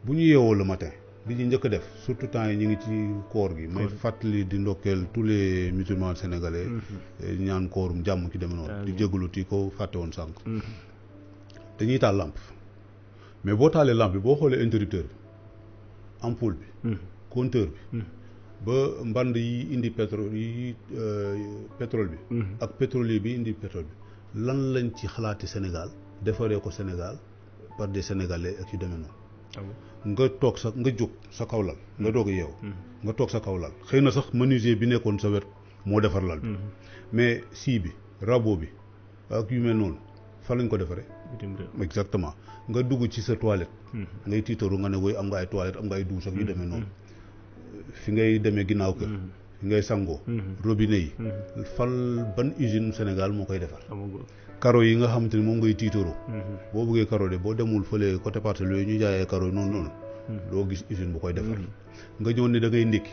bu ñu yeewoo le matin li ñu njëkk a def surtout temps yi ñu ngi ci koor gi may fàttali di ndokkeel tous les musulmans sénégalais ñaan koorum jàmm ci demee noonu di jégalu ti ko fàtte woon sànq dañuy taal lampe mais boo taalee lampe bi boo xoolee interrupteur bi ampoule bi compteur bi ba mband yi indi pétrole bi ak pétrolier bi indi pétrole bi lan lañ ci xalaati Sénégal defaree ko Sénégal par des Sénégalais ak yu demee noonu nga toog nga jóg sa kaw lal nga doog a yeewu nga toog sa kaw lal xëy na sax menuisier bi nekkoon sa wet moo defar lal bi mais scie bi rabot bi ak yu mel noonu fan lañ ko defaree exactement nga dugg ci sa toilette ngay tiitaru nga ne woy am nga ay toilette am nga ay douche ak yu demee noonu fi ngay demee ginnaaw kër fi ngay sangoo robinet yi fal ban usine Sénégal moo koy defar karo yi nga xamante ni moom ngay tiitaroo boo bëggee karo de boo demul fële côté parcelle yooyu ñu jaayee karo yi noonu doo gis usine bu koy defar nga ñëw ne da ngay ndékki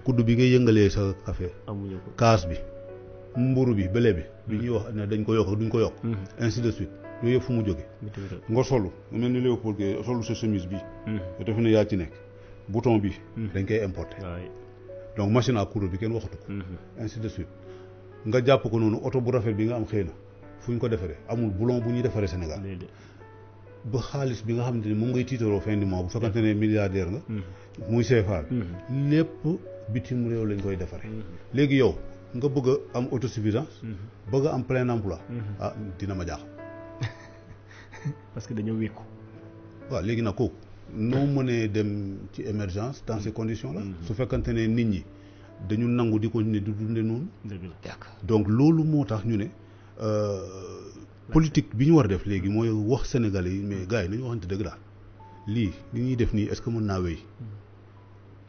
kudd bi ngay yëngalee sa café kaas bi mburu bi bële bi ñuy wax ne dañ ko yokk duñ ko yokk ainsi de suite yooyu yëpp fu mu jóge nga solu nga mel ni Léopold Gueye solu sa chemise bi te defe ne yaa ci nekk bouton bi dañ koy importer donc machine à coudre bi kenn waxatu ko ainsi de suite nga jàpp ko noonu oto bu rafet bi nga am xëy na fu ñu ko defaree amul boulon bu ñuy defaree Sénégal ba xaalis bi nga xamante ni moom ngay tiitaroo fin du mois bu fekkante ne milliardaire nga muy CFA bi lépp bitim réew lañ koy defaree léegi yow nga bëgg a am autosuffisance bëgg a am plein emploi dina ma jaaxal parce que dañoo wékku waaw léegi nag kooku noo mënee dem ci émergence dans ces conditions là. su fekkante ne nit ñi dañu nangu di ko ne du dunde noonu. dëgg la d'accord donc loolu moo tax ñu ne politique bi ñu war a def léegi mooy wax Sénégalais yi mais gars yi nañu waxante dëgg daal lii li ñuy def nii est-ce que mën naa wéy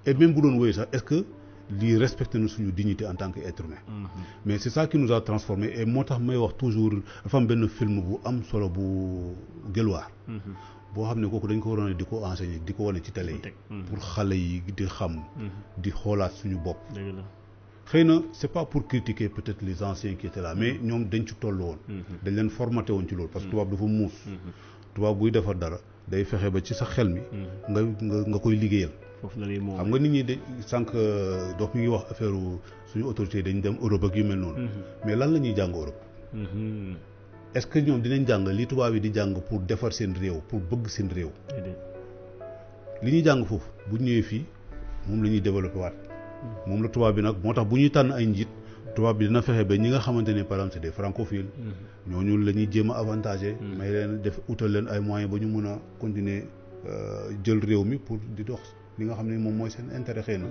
et même bu doon wéy sax est-ce que lii respecté na suñu dignité en tant qu'être humain. mais c'est ça qui nous a transformé et moo tax may wax toujours dafa am benn film bu am solo bu Gelwaar. boo xam ne kooku dañ ko waroon di ko enseigner di ko wane ci télé yi. pour xale yi di xam. di xoolaat suñu bopp. dëgg la xëy na c'est pas pour critiquer peut-être les anciens qui étaient là mais ñoom dañ ci toll woon. dañ leen formaté woon ci loolu parce que tubaab dafa muus. tubaab buy defar dara day fexe ba ci sa xel mi. nga koy liggéeyal. foofu la lay moom xam nga nit ñi de sànq dox mi ngi wax affaire suñu autorité dañ dem Europe ak yu mel noonu. mais lan la ñuy jàng Europe. est-ce que ñoom dinañ jàng li tubaab yi di jàng pour defar seen réew pour bëgg seen réew. li ñuy jàng foofu bu ñëwee fii moom la ñuy développé waat. moom la tubaab bi nag moo tax bu ñuy tànn ay njiit tubaab bi dina fexe ba ñi nga xamante ne par exemple c'est des francophiles. ñooñu la ñuy jéem a avantagé. may leen def utal leen ay moyens ba ñu mun a continuer jël réew mi pour di dox li nga xam ne moom mooy seen intérêt xëy na.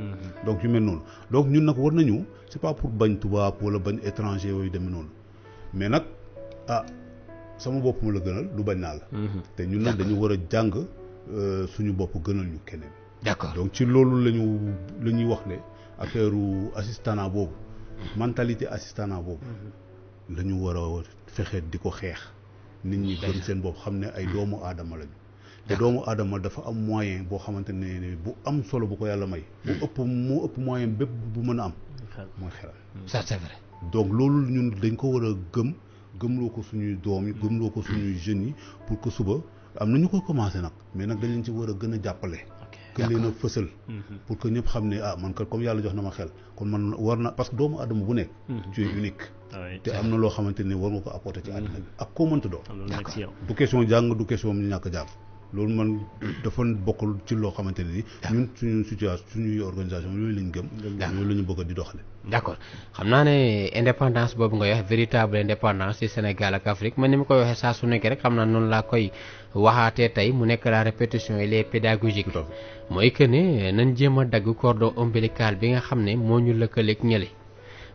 donc yu mel noonu donc ñun nag war nañu c'est pas pour bañ tubaab wala bañ étranger yooyu demee noonu mais nag sama bopp ma la gënal du bañ naa la. te ñun nag dañu war a jàng suñu bopp gënal ñu keneen. d'accord donc ci loolu la ñuy wax ne affaire assistanat boobu mentalité assistanat boobu la ñu war a fexe di ko xeex nit ñi gëm seen bopp xam ne ay doomu aadama lañu te doomu aadama dafa am moyen boo xamante ne bu am solo bu ko yàlla may moo ëpp moyen bépp bu mën a am mooy xelal ça c'est vrai donc loolu ñun dañ ko war a gëmloo ko suñuy doom yi gëmloo ko suñuy jeunes yi pour que suba am na ñu koy commencé nag mais nag dañ leen ci war a gën a jàppale que leen a fësal pour que ñëpp xam ne man kat comme yàlla jox na ma xel kon man war na parce que doomu aadama bu nekk tu es unique te am na loo xamante ne war nga ko apporter ci àddina bi ak koo mënta doon du question jàng du question ñu ñàkk jàng loolu man dafa bokkul ci loo xamante ne ni ñun suñu situation suñuy organisation yooyu lañ gëm yooyu la ñu bëgg di doxale d'accord xam naa ne indépendance boobu nga wax véritable indépendance ci Sénégal ak Afrique man ni ma koy waxee saa su nekk rek xam naa noonu laa koy waxaatee tey mu nekk la répétition il est pédagogique mooy que ne nañ jéem a dagg cordon ombilical bi nga xam ne moo ñu lëkkaleeg ñële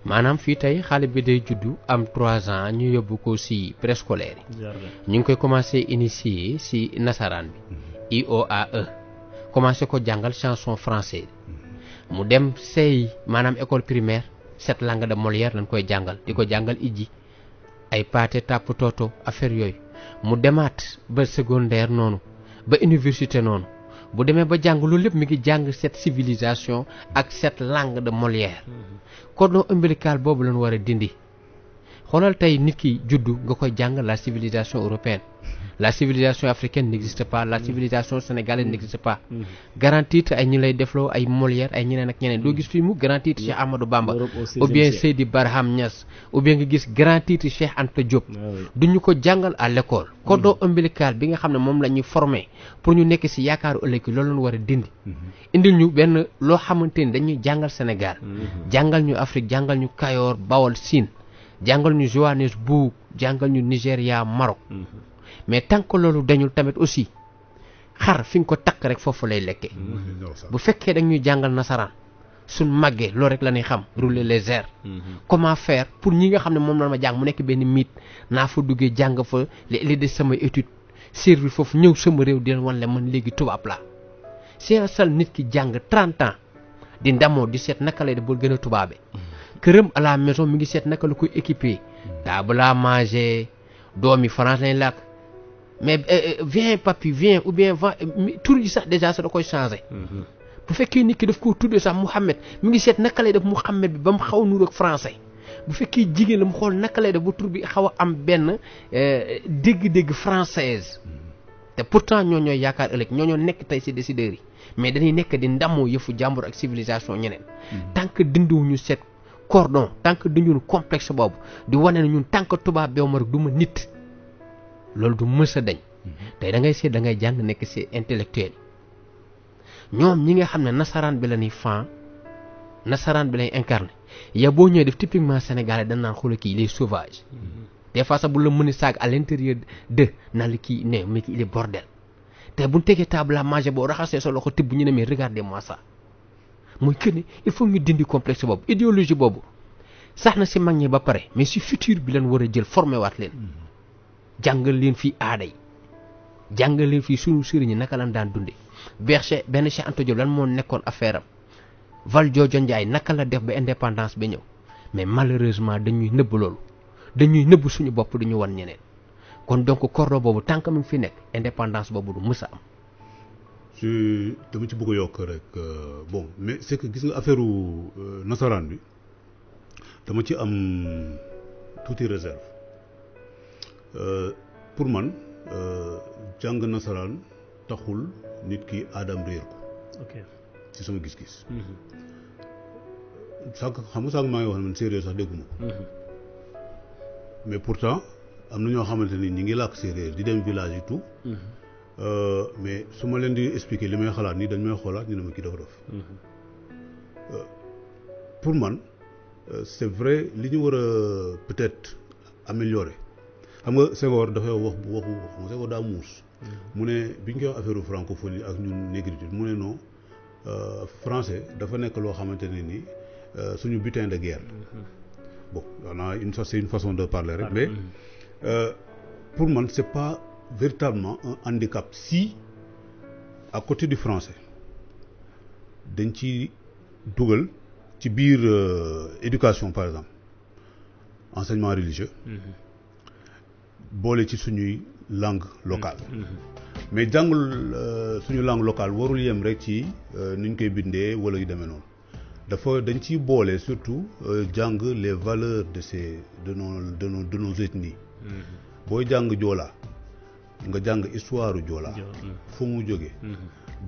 maanaam fii tey xale bi day juddu am 3 ans ñu yóbbu ko ci préscolaire yi ñu ngi koy commencé initier ci nasaraan bi IOAE commencé ko jàngal chanson française mu dem sey maanaam école primaire 7 langues de Molière lañ koy jàngal di ko jàngal ijji ay pâté tàpp toto affaire yooyu mu demaat ba secondaire noonu ba université noonu bu demee ba jàng loolu lépp mi ngi jàng cette civilisation ak cette langue de Molière cordon ombilical boobu lañ war a dindi xoolal tey nit ki juddu nga koy jàng la civilisation européenne la civilisation africaine n'existe pas la civilisation sénégalaise n'existe pas grand titre ay ñi lay defloo ay Molière ay ñeneen ak ñeneen doo gis fii mu grand titre Cheikh Amadou Bamba ou bien Seydi Barham Niass ou bien nga gis grand titre Cheikh Anta Diop duñu ko jàngal à l'école cordon ombilical bi nga xam ne moom la ñuy formé pour ñu nekk ci yaakaaru ëllëg loolu lañu war a dindi indil ñu benn loo xamante ni dañuy jàngal Sénégal jàngal ñu Afrique jàngal ñu Kayoor Bawol Sine jàngal ñu Johannesburg jàngal ñu Nigéria Maroc mais tant que loolu dañul tamit aussi xar fi nga ko takk rek foofu lay lekkee bu fekkee dañuy jàngal nasaraan suñ màggee loolu rek la ñuy xam rouler les airs comment faire pour ñi nga xam ne moom la ma jàng mu nekk benn mythe naa fa duggee jàng fa li des samay étude servir foofu ñëw sama réew di leen wan le man léegi tubaab la c'est sal nit ki jàng 30 ans di ndamoo di seet naka lay def ba gën a tubaabe këram à la maison mi ngi seet naka la koy équiper table à manger doomi France lañ làkk mais viens papi viens ou bien va tur yi sax déjà sa da koy changé bu fekkee nit ki daf ko tuddee sax Mouhamed mi ngi seet naka lay def Mouhamed bi ba mu xaw a nuur ak français bu fekkee jigéen la mu xool naka lay def ba tur bi xaw a am benn dégg-dégg française te pourtant ñoo ñooy yaakaar ëllëg ñoo ñoo nekk tey ci décideurs yi mais dañuy nekk di ndamoo yëfu jàmbur ak civilisation ñeneen tant que dindiwuñu set cordon tant que dindiwuñu complexe boobu di wane ne ñun tant que tubaab beew ma rek du ma nit loolu du mës a dañ tey da ngay seet da ngay jàng nekk ci intellectuel ñoom ñi nga xam ne nasaraan bi la ñuy fan nasaraan bi lay incarné ya boo ñëwee def typiquement sénégalais dañ naan xoolal kii il est sauvage des fois sax bu la mën a saag à l'intérieur de naan la kii ne mais kii il est bordel te bu ñu tegee table à manger boo raxasee sa loxo tibb ñu ne mais regardez-moi ça muy que ni il faut ñu dindi complexe boobu idéologie boobu sax na si mag ñi ba pare mais si futur bi leen war a jël formé waat leen jàngal leen fii aada yi jàngal leen fii sunu sëriñ ñi naka lan daan dunde benn Cheikh Anta Diop lan moo nekkoon affaire am Valdiodio Ndiaye naka la def ba indépendance ba ñëw mais malheureusement dañuy nëbb loolu dañuy nëbb suñu bopp duñu wan ñeneen kon donc cordon boobu tant que mu fi nekk indépendance boobu du mës a am. dama ci bëgg a yokk rek bon mais c'est que gis nga affaire nasaraan bi dama ci am tuuti réserve pour man jàng nasaraan taxul nit ki aadam réer ko. ok ci sama gis-gis. sànq xam nga sànq maa ngi wax ne man séeréer sax dégguma ko. mais pourtant am na ñoo xamante ni ñi ngi làkk séeréer di dem village yi tout. mais su ma leen di expliquer li may xalaat nii dañ may xoolaat ñu ne ma kii dafa dof. pour man c'est vrai li ñu war a peut-être améliorer xam nga Senghor dafay wax waxu xam nga Senghor daa muus. mu ne bi ñu koy wax affaire francophonie ak ñun négritude mu ne non français dafa nekk loo xamante ne ni suñu butin de guerre. Bon on a c'est une façon de parler rek mais pour man c'est pas véritablement un handicap si à côté du français dañ ci dugal ci biir éducation par exemple enseignement religieux boole ci suñuy langue locale mais jàngul suñu langue locale warul yem rek ci ni ñu koy bindee wala yu demee noonu dafa dañ ciy boole surtout jàng les valeurs de nos ethnies booy jàng joolaa nga jàng histoire joolaa fu mu jógee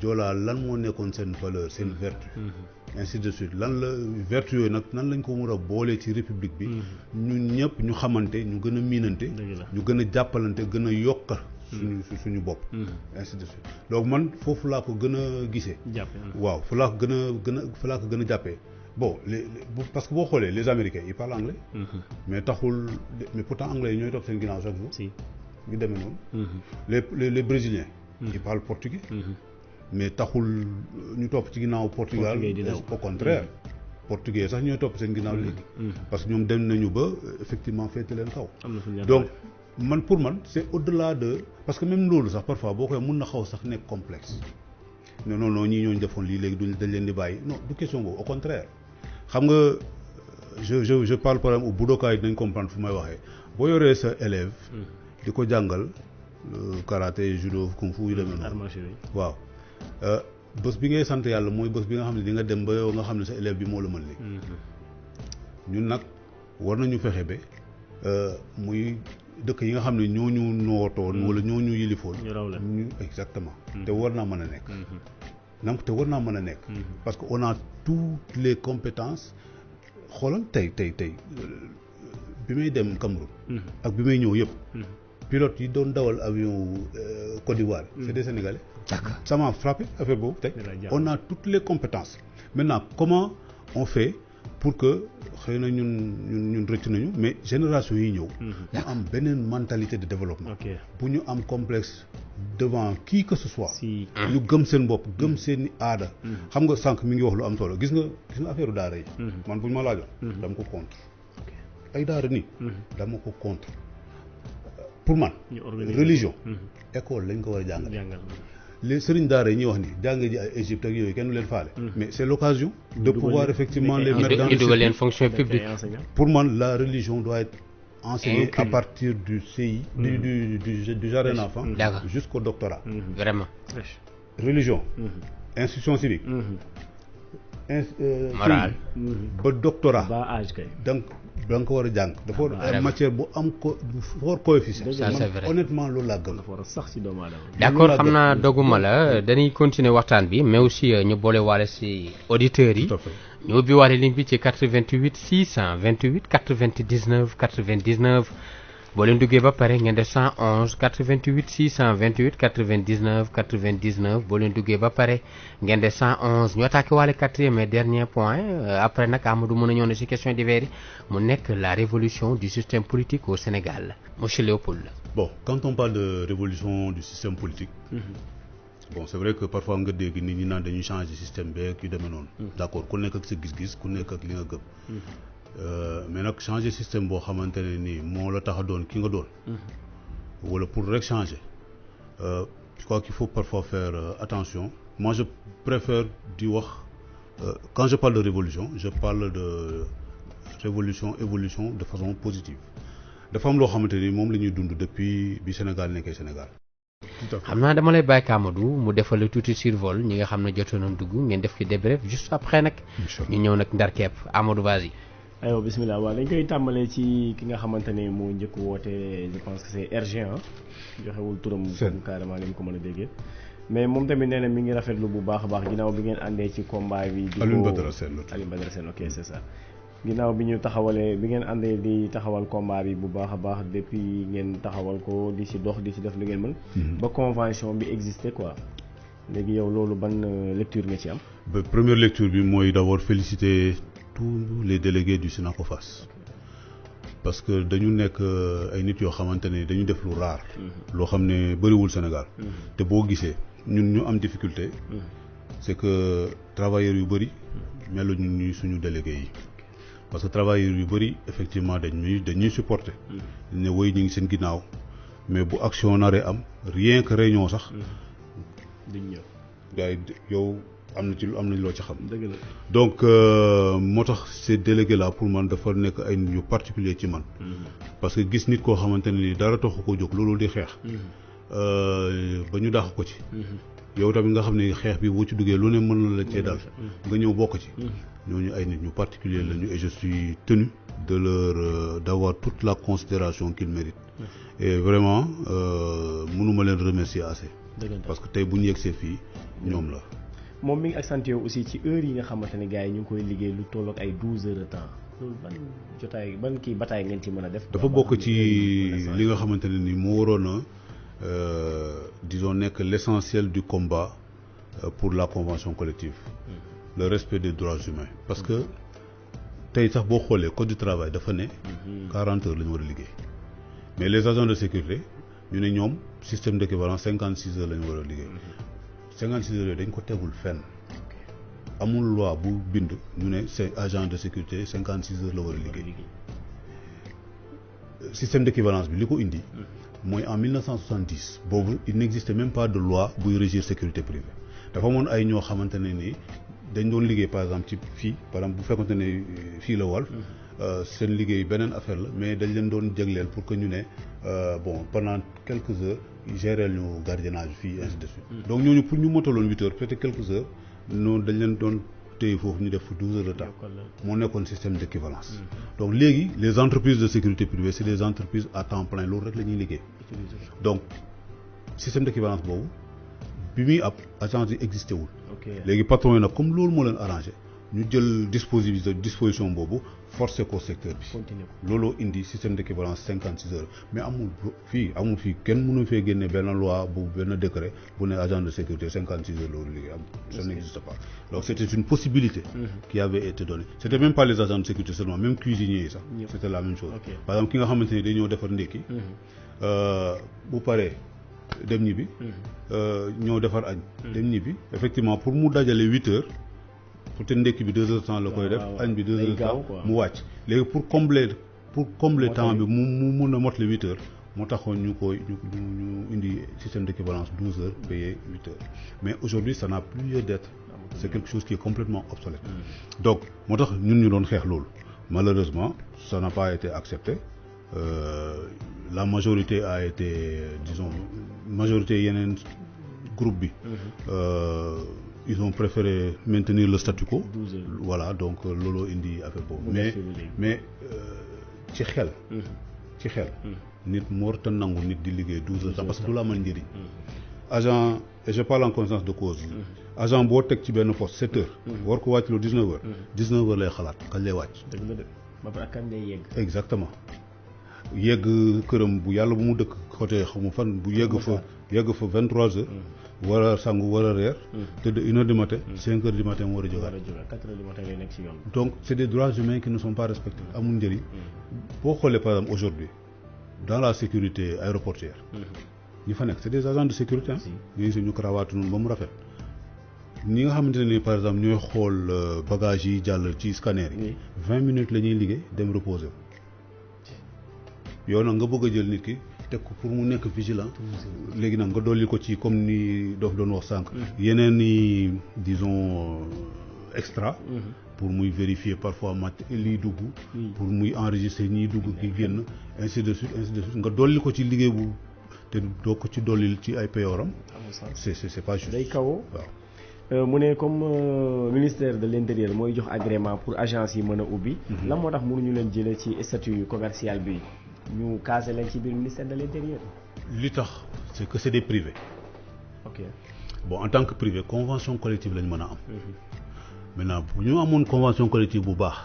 joolaa lan moo nekkoon seen valeur seen vertu ainsi de suite lan la vertu yooyu nag nan lañ ko mën a boolee ci république bi ñun ñëpp ñu xamante ñu gën a miinante ñu gën a jàppalante gën a yokka suñu bopp ainsi de suite donc man foofu laa ko gën a gisee waaw fa laa ko gën a jàppee bon parce que boo xoolee les américains ils parlent anglais mais taxul mais pourtant anglais yi ñooy topp seen ginnaaw chaque jour ñu demee noonu les brésiliens ils parlent portugais mais taxul ñu topp ci ginnaaw Portugal au contraire portugais sax ñooy topp seen ginnaaw léegi parce que ñoom dem nañu ba effectivement féete leen kaw donc man pour man c'est au-delà de parce que même loolu sax parfois boo koy mun na xaw sax nekk complexe non non non ñii ñooñu defoon lii léegi dañ leen di bàyyi non du question boobu au contraire xam nga je parle par exemple au budoka yi dinañ comprendre fu may waxee boo yoree sa élève di ko jàngal karaté judo kung fu yu demee noonu waaw bés bi ngay sant yàlla mooy bés bi nga xam ne di nga dem ba yow nga xam ne sa élève bi moo la mën léegi ñun nag war nañu fexe ba muy dëkk yi nga xam ne ñooñu nootoon wala ñooñu yilifoon ñu exactement te war naa mën a nekk donc te war naa mën a nekk parce que on a toutes les compétences xoolal tey bi may dem Cameroun ak bi may ñëw yëpp pilote yi doon dawal avion Côte d'Ivoire c'est des Sénégalais ça m'a frappé affaire boobu tey on a toutes les compétences maintenant comment on fait pour que xëy na ñun rëcc nañu mais génération yi ñëw ñu am beneen mentalité de développement bu ñu am complexe devant qui que ce soit ñu gëm seen bopp gëm seeni aada xam nga sànq mi ngi wax lu am solo gis nga affaire daara yi man bu ñu ma laajoon dama ko contre ay daara nii dama ko contre pour man religion école lañ ko war a jàngal les sëriñ daara yi ñuy wax ni jàng ji ay Égypte ak yooyu kenn du leen faale mais c'est l'occasion de pouvoir effectivement les mettre dans les fonctions publiques pour moi la religion doit être enseignée à partir du CI du jardin d'enfant jusqu'au doctorat vraiment religion institution civique morale ba doctorat ba âge kay donc da nga ko war a jàng dafa war matière bu am ko fort coefficient honnêtement loolu laa gëm sax ci doomu aadama d'accord xam naa doguma la dañuy continuer waxtaan bi mais aussi ñu boole waale ci auditeurs yi ñu ubbi waale ligne bi ci 88 628 99 99 boo leen duggee ba pare ngeen def 111 88 628 99 99 boo leen duggee ba pare ngeen def 111 ñu attaqué waale quatrième et dernier point après nag Amadou mën a ñëw na ci question divers yi mu nekk la révolution du système politique au Sénégal monsieur Léopold. Bon quand on parle de révolution du système politique bon c'est vrai que parfois nga dégg nit ñi naan dañuy changer système beeg yu demee noonu. d'accord ku nekk ak sa gis-gis ku nekk ak li nga gëm. mais nag changer système boo xamante ne nii moo la tax a doon ki nga doon. wala pour rek changer je crois qu'il faut parfois faire attention. Moi je préfère di wax quand je parle de révolution je parle de révolution évolution de façon positive dafa am loo xamante ni moom la ñuy dund depuis bi Sénégal nekkee Sénégal. xam naa dama lay bàyyi Amadou mu defal la tuuti survol ñi nga xam ne jotoon nañ dugg ngeen def ci débrief juste après nag. ñu ñëw nag ndar kepp Amadou vas-y. aywa bismillah waaw dañ koy tàmbalee ci ki nga xamante ne moo njëkk woote je pense que c'est RG1 joxewul turam comme carrément ni mu ko mën a déggee mais moom tamit nee na mi ngi rafetlu bu baax a baax ginnaaw bi ngeen àndee ci combat bi. di ko Alioune Badara Sène ok c'est ça. ginnaaw bi ñu taxawalee bi ngeen àndee di taxawal combat bi bu baax a baax depuis ngeen taxawal ko di ci dox di ci def li ngeen mën. ba convention bi existé quoi léegi yow loolu ban lecture nga ci am. ba première lecture bi mooy d'abord féliciter tous les délégués du Synacofas parce que dañu nekk ay nit yoo xamante ne dañu def lu rare. loo xam ne bëriwul Sénégal. te boo gisee ñun ñu am difficulté. c'est que travailleurs yu bëri meluñu ñuy suñu délégués yi. parce que travailleurs yu bëri effectivement dañuy supporter. ne woy ñu ngi seen ginnaaw mais bu action naree am rien que réunion sax. duñ ñëw. gars yi yow am na loo ci xam. dëgg la donc moo tax ces délégués là pour man dafa nekk ay nit yu particulier ci man. parce que gis nit koo xamante ne ni dara taxu ko jóg loolu di xeex. ba ñu dàq ko ci. yow tamit nga xam ne xeex bi boo ci duggee lu ne mën na la cee dal. nga ñëw bokk ci. ñooñu ay nit ñu particulier lañu et je suis tenu de leur d'avoir toute la considération qu'ils méritent. Et vraiment mënuma leen remercier assez. parce que tey bu ñu yegsee fii ñoom la. moom mi ngi accentué aussi ci heure yi nga xamante ne gars yi ñu ngi koy liggéey lu tollook ay 12 heures de temps loolu ban kii bataille ngeen ci mën a def. dafa bokk ci li nga xamante ne ni moo waroon a disons nekk l'essentiel du combat pour la convention collective. Le respect des droits humains parce que tey sax boo xoolee code du travail dafa ne 40 heures la ñu war a liggéey mais les agents de sécurité ñu ne ñoom système d'équivalence 56 heures la ñu war a liggéey 56 heures yooyu dañ ko tegul fenn amul loi bu bind ñu ne c'est agent de sécurité 56 heures la war a liggéey système d'équivalence bi li ko indi mooy en 1970 boobu il n'existait même pas de loi buy régir sécurité privée dafa amoon ay ñoo xamante ne ni dañ doon liggéey par exemple ci fii par exemple bu fekkonte ne fii la Walf seen liggéey beneen affaire la mais dañ leen doon jagleel pour que ñu ne bon pendant quelques heures gérer ñu gardiennage fii ainsi de suite donc ñooñu pour ñu motaloon 8 heures peut-être quelques heures noonu dañ leen doon téye foofu ñu def 12 heures de temps moo nekkoon système d'équivalence donc léegi les entreprises de sécurité privée c'est des entreprises à temps plein loolu rek la ñuy liggéey donc système d'équivalence boobu bi muy ab agence yi existé wul léegi patron yi nag comme loolu moo leen arrangé ñu jël disposition boobu forcé ko secteur bi looloo indi système d'équivalence 56 heures mais amul fii kenn mënu fee génne benn loi bu benn décret bu ne agent de sécurité 56 heures loolu liggéey am ça n'existe pas donc c'était une possibilité qui avait été donnée c'était même pas les agents de sécurité seulement même cuisiniers yi sax c'était la même chose par exemple ki nga xamante ni day ñëw defar ndékki bu paree dem ñibbi ñëw defar añ dem ñibbi effectivement pour mu dajale 8 heures peut-être ndekki bi 2 heures de temps la koy def añ bi 2 heures de temps mu wàcc léegi pour combler temps bi mu mun a motale 8 heures moo taxoon ñu indi système d'équivalence 12 heures payé 8 heures mais aujourd'hui ça n'a plus lieu d'être c'est quelque chose qui est complètement obsolète donc moo tax ñun ñu doon xeex loolu malheureusement ça n'a pas été accepté la majorité a été disons majorité yeneen groupe bi ils ont préféré maintenir le statu quo voilà donc looloo indi affaire boobu mais ci xel nit moo warta nangu nit di liggéey 12 heures parce que du la amal njëriñ agent et je parle en connaissance de cause agent boo teg ci benn poste 7 heures war ko wàcc lu 19 heures 19 heures lay xalaat kañ lay wàcc exactement yegg këram bu yàlla bu mu dëkk côté xamu fan bu yegg fa 23 heures war a sangu war a reer tëdd 1 heure du matin 5 heures du matin mu war a jógaat 4 heures du matin lay nekk ci yoon donc c'est des droits humains qui ne sont pas respectés amul njëriñ boo xoolee par exemple aujourd'hui dans la sécurité aéroportuaire ñi fa nekk c'est des agents de sécurité ah. Si. ñooñu si ñu karawaatu noonu ba mu rafet. ñi nga xamante ne ni par exemple ñooy xool bagages yi jàll ci scanner yi. Oui. 20 minutes la ñuy liggéey dem reposer yow nag nga bëgg a jël nit ki teg ko pour mu nekk vigilant. léegi nag nga dolli ko ci comme ni doof doon wax sànq. yeneen i disons extra. pour muy vérifier parfois mat liy dugg. pour muy enregistrer ñiy dugg ki génn ainsi de suite nga dolli ko ci liggéey bu te doo ko ci dolli ci ay payooram. c'est pas juste. day kawoo waaw. mu ne comme ministère de l'intérieur mooy jox agrément pour agence yi mën a ubbi. lan moo tax mënuñu leen jëlee ci statut commercial bi ñu casé leen ci biir ministère de l'intérieur. li tax c'est que c'est des privés. ok bon en tant que privé convention collective lañ mën a am. maintenant bu ñu amoon convention collective bu baax.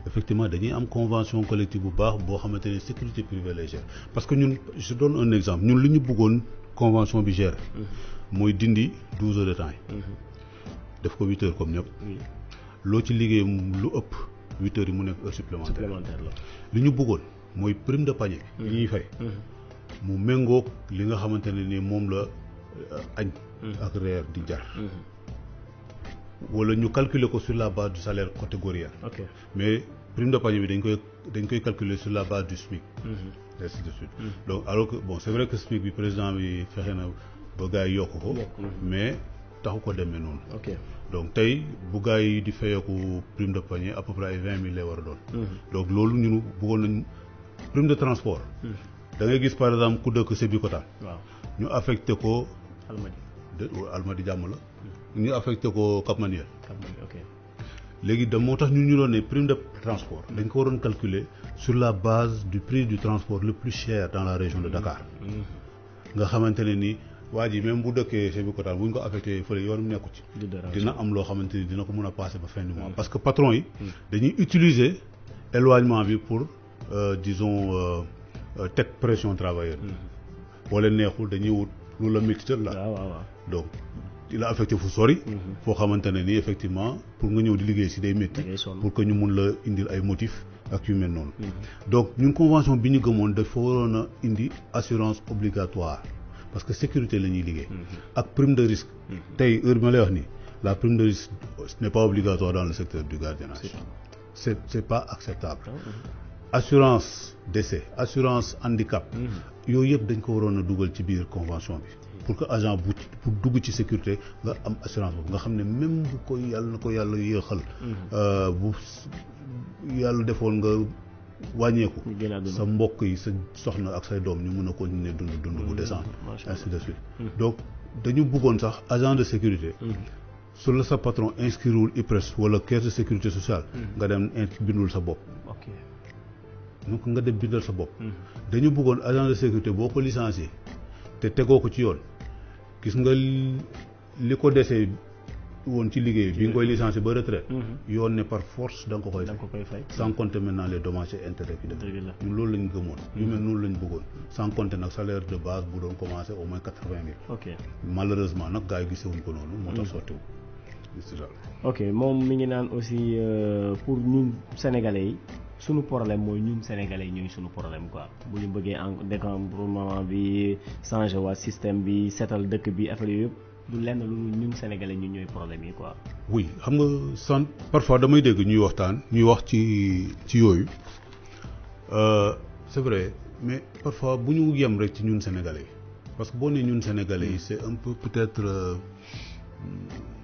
effectivement dañuy am convention collective bu baax boo xamante ne sécurité privée lay gérer parce que ñun je donne un exemple ñun li ñu bëggoon convention bi gérer. mooy dindi 12 heures de temps yi. def ko 8 heures comme ñëpp. loo ci liggéey lu ëpp 8 heures yi mu nekk heure supplémentaire la. li ñu bëggoon mooy prime de panier bi. li ñuy fay. mu méngoog li nga xamante ne ni moom la añ. ak reer di jar. wala ñu calculer ko sur la base du salaire catégoriel. ok mais prime de panier bi dañ koy calculer sur la base du SMIC. ainsi de suite. donc alors que bon c'est vrai que SMIC bi président bi fexe na ba gars yi yokk ko. mais taxu ko demee noonu. ok donc tey bu gars yi di fayeeku prime de panier à peu près ay 20 000 lay war a doon. donc loolu ñun bëggoon nañ prime de transport. da ngay gis par exemple ku dëkk Sébikotane. waaw ñu affecté ko. Almadi jàmm la. ñu affecté ko Cap Manuel. ok léegi da moo tax ñu doon ne prime de transport dañ ko waroon calculer sur la base du prix du transport le plus cher dans la région de Dakar. nga xamante ne ni waa ji même bu dëkkee Sébikotane bu ñu ko affecté fële yoonum nekku ci. dina am loo xamante ni dina ko mën a passer ba fin du mois. parce que patron yi. dañuy utiliser éloignement bi pour disons teg pression travailleur bi. boo leen neexul dañuy wut lu la métital la. waaw donc il a affecté fu sori. foo xamante ne ni effectivement pour nga ñëw di liggéey si day métti. pour que ñu mun la indil ay motifs ak yu mel noonu. donc ñun convention bi ñu gëmoon dafa waroon a indi assurance obligatoire parce que sécurité la ñuy liggéey. ak prime de risque. tey heure bi ma lay wax nii la prime de risque n'est pas obligatoire dans le secteur du gardiennage. c'est pas acceptable. assurance décès assurance handicap. yooyu yëpp dañ ko waroon a dugal ci biir convention bi. pour que agent bu pour dugg ci sécurité nga am assurance boobu nga xam ne même bu ko yàlla na ko yàlla yéexal. bu yàlla defoon nga wàññeeku. sa mbokk yi sa soxna ak say doom ñu mën a continuer dund bu décent. ainsi de suite. donc dañu bëggoon sax agent de sécurité. su la sa patron inscrire IPRES wala caisse de sécurité sociale. nga dem bindul sa bopp. donc nga dem bindal sa bopp. dañu bëggoon agent de sécurité boo ko licencié te tegoo ko ci yoon gis nga li ko desee woon ci liggéey bi nga koy licencié ba retraite. yoon ne par force da nga ko koy fay. sans compter maintenant les dommages et intérêts fi dem ñun loolu lañ gëmoon. yu mel noonu lañ bëggoon sans compter nag salaire de base bu doon commencé au moins 80 000. ok malheureusement nag gars yi gisewuñ ko noonu. moo tax sottiwul. ok moom mi ngi naan aussi pour ñun sénégalais yi. suñu problème mooy ñun sénégalais ñooy suñu problème quoi bu ñu bëggee en décombrement bi changer waa système bi seetal dëkk bi affaire yooyu yëpp du lenn lu ñun sénégalais ñun ñooy problème yi quoi. oui xam nga sant parfois damay dégg ñuy wax ci yooyu c'est vrai mais parfois bu ñu yem rek ci ñun sénégalais yi parce que boo nee ñun sénégalais yi c'est un peu peut-être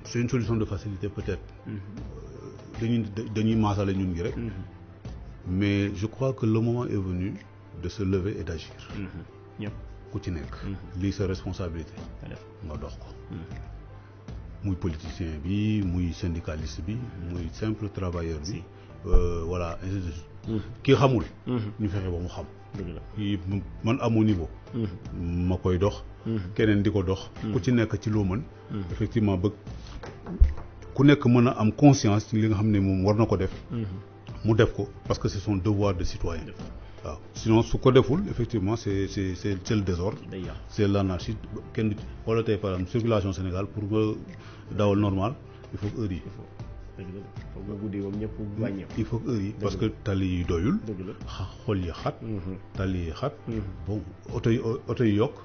c'est une solution de facilité peut-être. dañuy maasale ñun gi rek. mais je crois que le moment est venu de se lever et d'agir. ñëpp ku ci nekk. lii sa responsabilité. nga dox ko. muy politicien bi muy syndicaliste bi. muy simple travailleur bi. voilà ainsi de suite. kii xamul. ñu fexe ba mu xam. kii man à mon niveau. ma koy dox. keneen di ko dox. ku ci nekk ci loo mën. effectivement ba ku nekk mën a am conscience ci li nga xam ne moom war na ko def. mu def ko parce que c'est son devoir de citoyen. waaw sinon su ko deful effectivement c'est le désordre. c'est l'anarchie kenn wala tey par exemple circulation Sénégal pour nga dawal normal il faut que heure yi. il faut que heure yi parce que tali yi doyul. xol yi xat. tali yi xat. bon oto yi yokk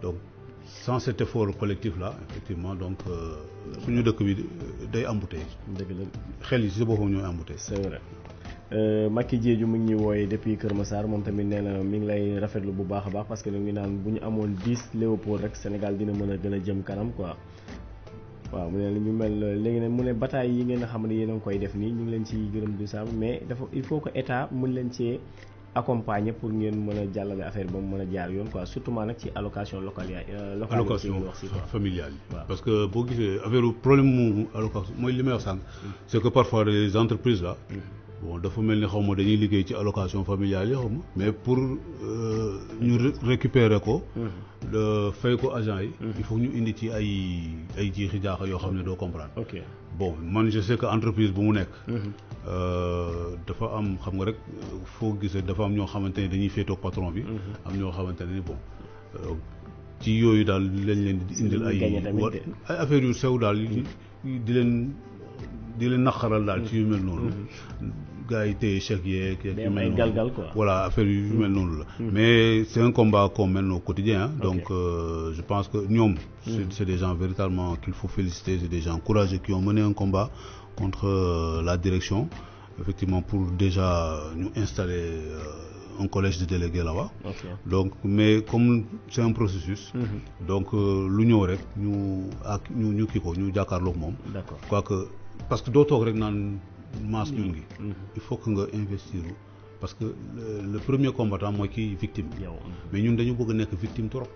donc sans cet effort collectif là effectivement donc suñu dëkk bi day embouteillé. dëgg la xel yi si boppam ñooy embouteillé. c'est vrai. Macky Diédhiou mu ngi ñuy wooye depuis Kër Massar moom tamit nee na mi ngi lay rafetlu bu baax a baax parce que ñu ngi naan bu ñu amoon 10 Léopold rek Sénégal dina mën a gën a jëm kanam quoi. waaw mu ne ñu mel léegi nag mu ne bataille yi ngeen xam ne yéen a ngi koy def nii ñu ngi leen ciy gërëm du saabu mais dafa il faut que état mën leen cee accompagner pour ngeen mën a jàllale affaire ba mu mën a jaar yoon quoi surtout nag ci allocation locale yi. allocation familiale yi. parce que boo gisee affaire problème mu allocation mooy li may wax sànq. c'est que parfois les entreprises là. bon dafa mel ni xaw ma dañuy liggéey ci allocation familiale yi xaw ma mais pour ñu récupérer ko. fay ko agent yi. il faut ñu indi ci ay jiixi jaaxa yoo xam ne doo comprendre. ok bon man je sais que entreprise bu mu nekk. dafa am xam nga rek foo gisee dafa am ñoo xamante ne dañuy féetoo patron bi. am ñoo xamante ne bon ci yooyu daal lañ leen di indil ay affaires yu sew daal di leen naqaral daal ci yu mel noonu. gars yi téye chèque yeeg. yu mel galgal quoi. voilà affaire yu mel noonu la. mais c'est un combat qu'on mène au quotidien hein. Donc je pense que ñoom. c'est des gens véritablement qu'il faut féliciter, c'est des gens courageux qui ont mené un combat contre la direction effectivement pour déjà ñu installer un collège de délégués là-bas. Okay. Donc mais comme c'est un processus. Donc lu ñëw rek ñu kii ko ñu jàkkaarloog moom. D'accord. Quoique parce que doo toog rek naan masse ñun ngi. Il faut que nga investir parce que le premier combattant mooy kii victime. mais ñun dañu bëgg a nekk victime trop.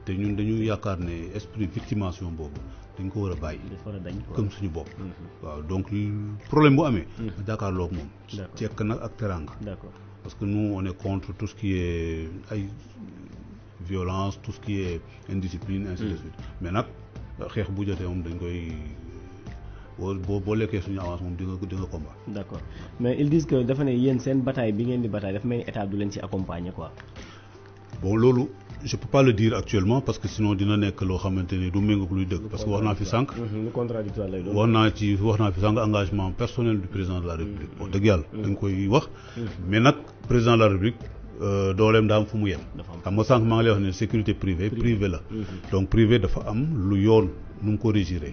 te ñun dañu yaakaar ne esprit victimation boobu dañ ko war a bàyyi. comme suñu bopp. waaw donc problème bu amee. jàkkaarloog moom. cekk nag ak teraanga. D'accord. Parce que nous on est contre tout ce qui est ay violence, tout ce qui est indiscipline, ainsi de suite. Mais nag xeex bu jotee moom dañ koy boo lekkee suñu avance moom di nga combat. D'accord mais ils disent que dafa ne yéen seen bataille bi ngeen di bataille dafa mel ni état du leen ci accompagner quoi. Bon loolu je peux pas le dire actuellement parce que sinon dina nekk loo xamante ni du méngoog luy dëgg. Parce que wax naa fi sànq. lu contradictoire lay doon. wax naa fi sànq engagement personnel du président de la République. Bon dëgg yàlla dañ koy wax. mais nag président de la République dooleem daa am fu mu yem. xam nga sànq maa ngi lay wax ne sécurité privée privé la. Donc privé dafa am lu yoon nu mu ko régiré.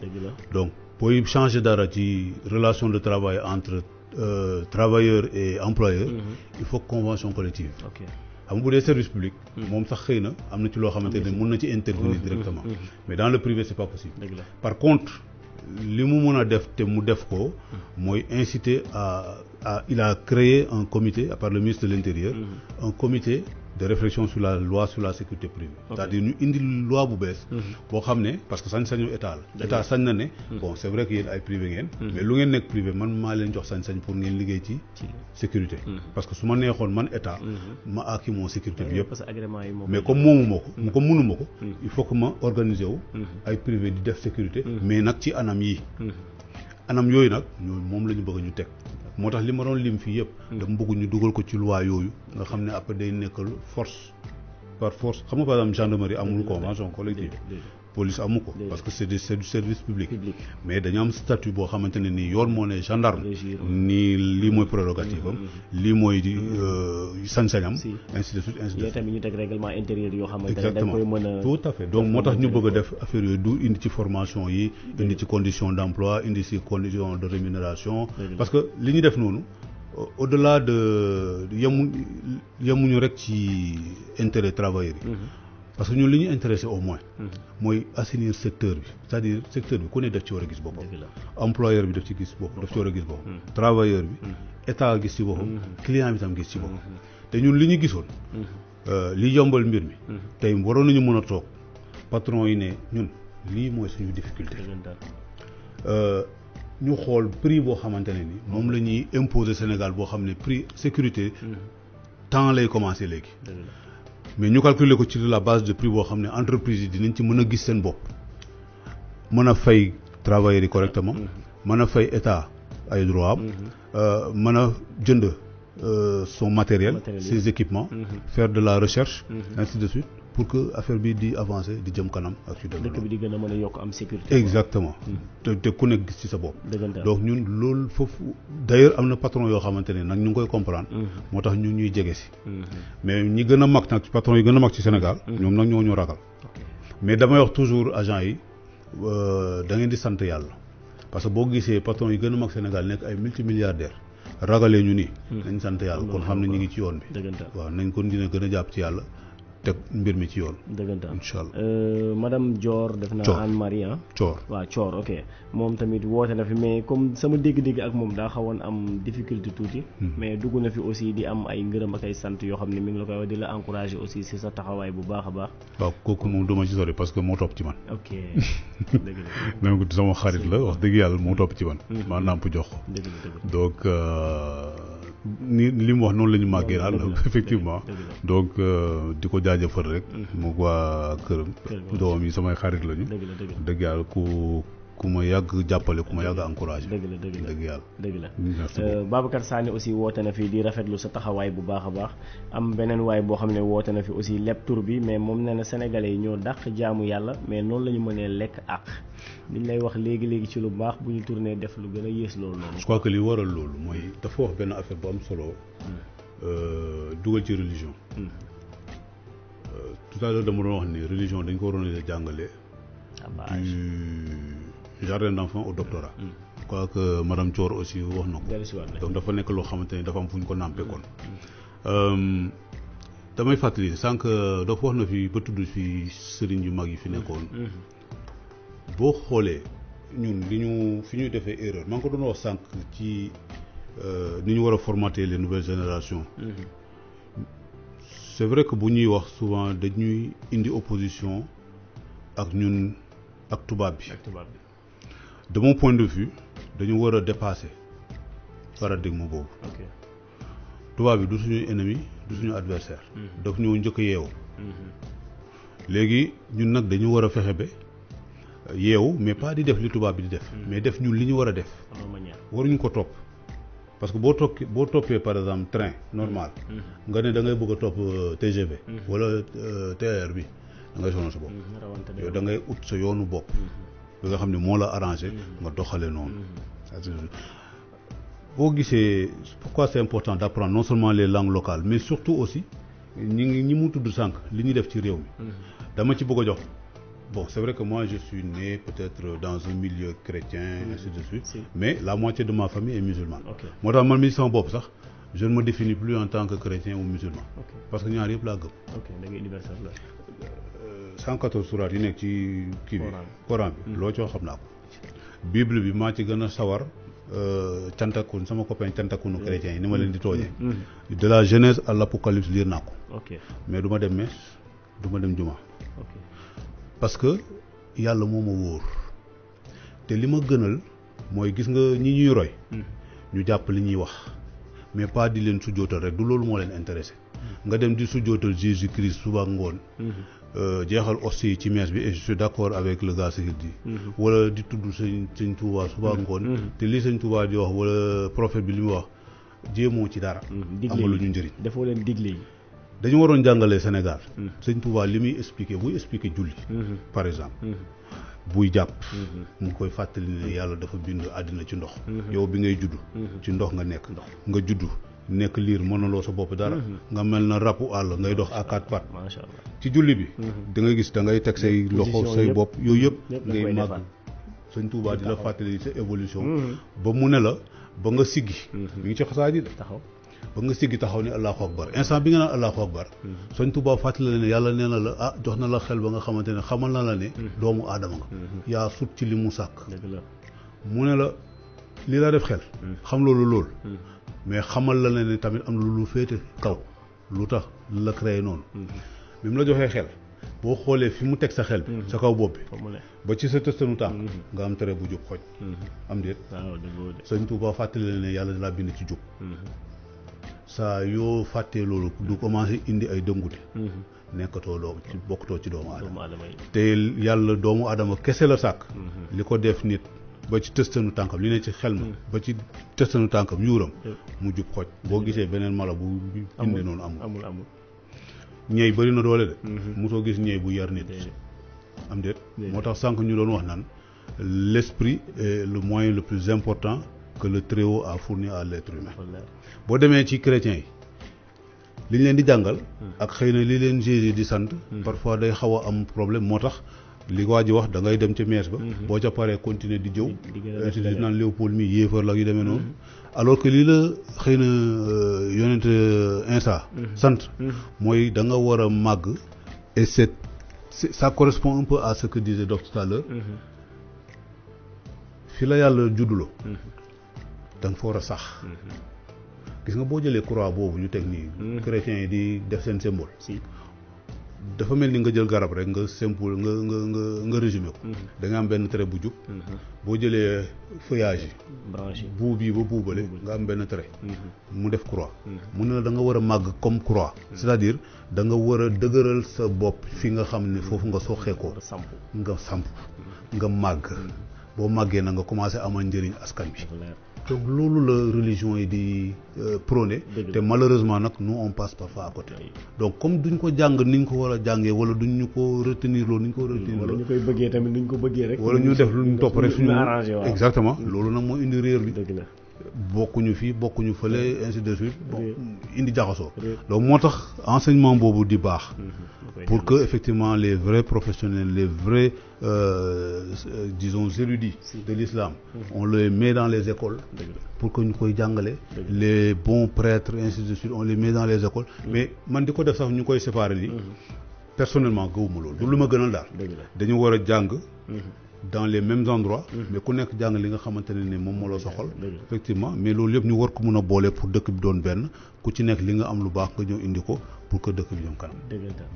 Donc booy changer dara ci relation de travail entre travailleurs et employeurs. Il faut convention collective. Okay. xam nga bu dee service public. moom sax xëy na am na ci loo xamante ne mën na ci intervenir directement. mais dans le privé c'est pas possible. Par contre li mu mën a def te mu def ko. mooy inciter il a créé un comité par le ministre de l'Intérieur. Un comité de réflexion sur la loi sur la sécurité privée. C'est-à-dire ñu indi loi bu bees. boo xam ne parce que sañ-sañu état la. état sañ na ne. bon c'est vrai que yéen ay privé ngeen. mais lu ngeen nekk privé man maa leen jox sañ-sañ pour ngeen liggéey ci sécurité. parce que su ma neexoon man état. ma aaki moo sécurité bi yëpp. mais comme moomu ma ko. comme mënu ma ko. il faut que ma organiser wu. ay privé di def sécurité. mais nag ci anam yi. anam yooyu nag moom la ñu bëgg ñu teg. moo tax li ma doon lim fii yëpp. dama bëgg ñu dugal ko ci loi yooyu. nga xam ne après day nekkal force par force xam nga par exemple gendarmerie amul convention collective. police amu ko parce que c'est du service public. mais dañu am statut boo xamante ne nii yoon moo ne gendarme. nii lii mooy prérogative am. lii mooy sañ-sañam. ainsi de suite ainsi de suite. tamit ñu teg règlement intérieur yoo xamante ne exactement dañ koy mën a. tout à fait donc moo tax ñu bëgg a def affaire yooyu du indi ci formation yi. indi ci condition d'emploi indi ci condition de rémunération. parce que li ñu def noonu. au-delà de yemuñu rek ci intérêt travailleurs yi. parce que ñun li ñu intéressé au moins. mooy assainir secteur bi c'est-à-dire secteur bi ku ne def ci war a gis boppam. employeur bi daf ci gis boppam daf ci war a gis boppam. travailleur bi état gis ci boppam. client bi tam gis ci boppam. te ñun li ñu gisoon. li yombal mbir mi. tey waroon nañu mën a toog patron yi ne ñun lii mooy suñu difficulté. ñu xool prix boo xamante ne ni moom la ñuy imposer Sénégal boo xam ne prix sécurité temps lay commencer léegi. mais ñu calculer ko ci la base de prix boo xam ne entreprise yi dinañ ci mën a gis seen bopp mën a fay travailleurs yi correctement mën a fay état ay droit am mën a jënd son matériel ses équipements faire de la recherche ainsi de suite pour que affaire bi di avancer di jëm kanam ak ci dëkk bi di gën a mën a yokk am sécurité. exactement te ku nekk gis ci sa bopp. donc ñun loolu foofu d'ailleurs am na patron yoo xamante ne nag ñu ngi koy comprendre. moo tax ñun ñuy jege si. mais ñi gën a mag nag patron yi gën a mag ci Sénégal. ñoom nag ñoo ñu ragal. mais damay wax toujours agent yi da ngeen di sant yàlla parce que boo gisee patron yi gën a mag Sénégal nekk ay multimilliardaires ragalee ñu nii. nañ sant yàlla kon xam ne ñu ngi ci yoon bi. waaw nañ kon dina gën a jàpp ci yàlla teg mbir mi ci yoon. dëggantaan incha allah. madame Dior def naa Anne-Marie Thior waaw Thior ok moom tamit woote na fi mais comme sama dégg-dégg ak moom daa xawoon am difficulté tuuti. mais dugg na fi aussi di am ay ngërëm ak ay sant yoo xam ne mi ngi la koy wax di la encouragé aussi si sa taxawaay bu baax a baax. waaw kooku moom duma ci sori parce que moo topp ci man. ok dëgg la. donc sama xarit la wax dëgg yàlla moo topp ci man. maa nàmp jox ko. dëgg la donc ni li mu wax noonu la ñu màggee daal effectivement donc di ko jaajëfal rek. mu waa këram. doomam yi samay xarit lañu. dëgg yàlla ku ma yàgg jàppale ku ma yàgg encouragé. dëgg yàlla. dëgg la Babacar Sané aussi woote na fi di rafetlu sa taxawaay bu baax a baax am beneen waay boo xam ne woote na fi aussi lépp tur bi mais moom nee na sénégalais yi ñoo dàq jaamu yàlla mais noonu la ñu mënee lekk àq liñ lay wax léegi ci lu baax bu ñu tourné def lu gën a yées loolu noonu. je crois que li waral loolu mooy dafa wax benn affaire bu am solo dugal ci religion. tout à l'heure dama doon wax ni religion dañ ko waroon a jàngale. du jardin d'enfants au doctorat. je crois que madame Thior aussi wax na ko. donc dafa nekk loo xamante ni dafa am fu ñu ko nàmpee kon. damay fàttali sànq dafa wax na fi ba tudd fi sëriñ yu mag yi fi nekkoon. boo xoolee ñun fi ñuy defee erreur maa ngi ko doon wax sànq ci ni ñu war a formater les nouvelles générations. c'est vrai que bu ñuy wax souvent dañuy indi opposition ak ñun ak tubaab bi. de mon point de vue dañu war a dépasser paradigme boobu. tubaab bi du suñu ennemi du suñu adversaire. daf ñoo njëkk a yeewu. léegi ñun nag dañu war a fexe ba yeewu mais pas di def li tubaab bi di def. mais def ñun li ñu war a def. waruñu ko topp parce que boo toppee par exemple train normal. nga ne da ngay bëgg a topp TGV. wala TER bi da ngay sonal sa bopp. yow da ngay ut sa yoonu bopp. bi nga xam ne moo la arrangé nga doxale noonu. boo gisee pourquoi c'est important d'apprendre non seulement les langues locales mais surtout aussi ñi mu tudd sànq li ñuy def ci réew mi. dama ci bëgg a jox bon c'est vrai que moi je suis né peut-être dans un milieu chrétien ainsi de suite mais la moitié de ma famille est musulmane. moo tax man mi sama bopp sax je ne me définis plus en tant que chrétien ou musulman. parce que ñaar yëpp laa gëm. da ngay universel la. 114 surat yi nekk ci kii bi Coran bi loo ci wax xam naa ko. Bible bi maa ci gën a sawar cantakun sama copain cantakunu chrétiens yi ni ma leen di tooñee. de la Genèse à l'Apocalypse lire naa ko. mais du ma dem messe du ma dem juma. parce que yàlla moo ma wóor te li ma gënal mooy gis nga ñi ñuy roy. ñu jàpp li ñuy wax mais pas di leen sujjootal rek du loolu moo leen intéressé. nga dem di sujjootal Jésus Christ suba ngoon. jeexal aussi ci messe bi et je suis d'accord avec le gars qu'il dit. wala di tudd sëñ Touba suba ngoon. te li sëñ Touba di wax wala prophète bi li mu wax jéemoo ci dara. amalu ñu njëriñ. dafoo leen digle yi. dañu waroon jàngalee Sénégal. sëñ Touba li muy buy expliquer julli. par exemple. buy jàpp. mu ngi koy fàttali ne yàlla dafa bind àddina ci ndox. yow bi ngay juddu. ci ndox nga nekk. nga juddu. nekk liir mënaloo sa bopp dara. nga mel na rabu àll ngay dox à quatre pattes. macha allah ci julli bi. da ngay gis da ngay teg say loxo say bopp yooyu yëpp. ngay màgg sëñ Touba di la fàttali sa évolution. ba mu ne la ba nga siggi. mi ngi ci xasaay di taxaw ba nga siggi taxaw ni allahu akbar instant bi nga naan allahu akbar. sëñ Touba fàttali la ne yàlla nee na la jox na la xel ba nga xamante ne xamal na la ne. doomu aadama nga. yaa sut ci li mu sàkk. mu ne la li la def xel. xam loolu. mais xamal la ne tamit am na lu féete kaw lu tax la créé noonu. bi mu la joxee xel boo xoolee fi mu teg sa xel bi sa kaw bopp bi ba ci sa tëstanu tànk nga am tere bu jub xoj. am déet sëñ Touba fàttali la ne yàlla laa bind ci jub. saa yoo fàttee loolu du commencé indi ay dëngute. nekkatoo ci bokkatoo ci doomu aadama te yàlla doomu aadama kese la sàkk. li ko def nit ba ci tëstanu tànkam li ne ci xel ma ba ci tëstanu tànkam yuuram mu jub xoj boo gisee beneen mala bu inde noonu amul ñeey bëri na doole de mosoo gis ñeey bu yar nit am déet moo tax sànq ñu doon wax naan l'esprit est le moyen le plus important que le Très-Haut a fourni à l'être humain boo demee ci chrétiens yi li ñu leen di jàngal ak xëy na li leen juge di sant parfois day xaw a am problème moo tax li waa ji wax da ngay dem ca mees ba boo ca paree continuer di jëw ainsi di naan Léopold mi yéefar la yu demee noonu alors que lii la xëy na yonent Insa sant mooy da nga war a màgg et ça correspond un peu à ce que disait Doc tout à l'heure fi la yàlla judduloo da nga fa war a sax gis nga boo jëlee croix boobu ñu teg nii chrétiens yi di def seen symbole dafa mel ni nga jël garab rek nga simple nga résumé ko da nga am benn trait bu jub boo jëlee feuillage yi branche yi buub yi ba buubale nga am benn trait mu def croix mu ne la da nga war a màgg comme croix c'est-à-dire da nga war a dëgëral sa bopp fi nga xam ne foofu nga soxeekoo nga samp nga màgg boo màggee na nga commencé amal njëriñ askan bi donc loolu la religion yi di prôné te malheureusement nag nous on passe parfois à côté donc comme duñ ko jàng ni ñu ko war a jàngee wala duñ ñu ko retenir loolu ni ñu ko retenir wala ñu koy bëggee tamit duñ ko bëggee rek wala ñu def lu ñu topp rek suñu arrangé waaw exactement loolu nag moo indi réer bi dëgg la bokkuñu fii bokkuñu fële ainsi de suite bon indi jaxasoo donc moo tax enseignement boobu di baax pour que effectivement les vrais professionnels les vrais disons érudits de l'islam on les met dans les écoles pour que ñu koy jàngale les bons prêtres ainsi de suite on les met dans les écoles mais man di ko def sax ñu koy séparer li personnellement gëwuma loolu du lu ma gënal daal dañu war a jàng dans les mêmes endroits mais ku nekk jàng li nga xamante ne ni moom moo la soxal effectivement mais loolu yëpp ñu war ko mën a boole pour dëkk bi doon benn ku ci nekk li nga am lu baax nga ñëw indi ko pour que dëkk bi jëm kanam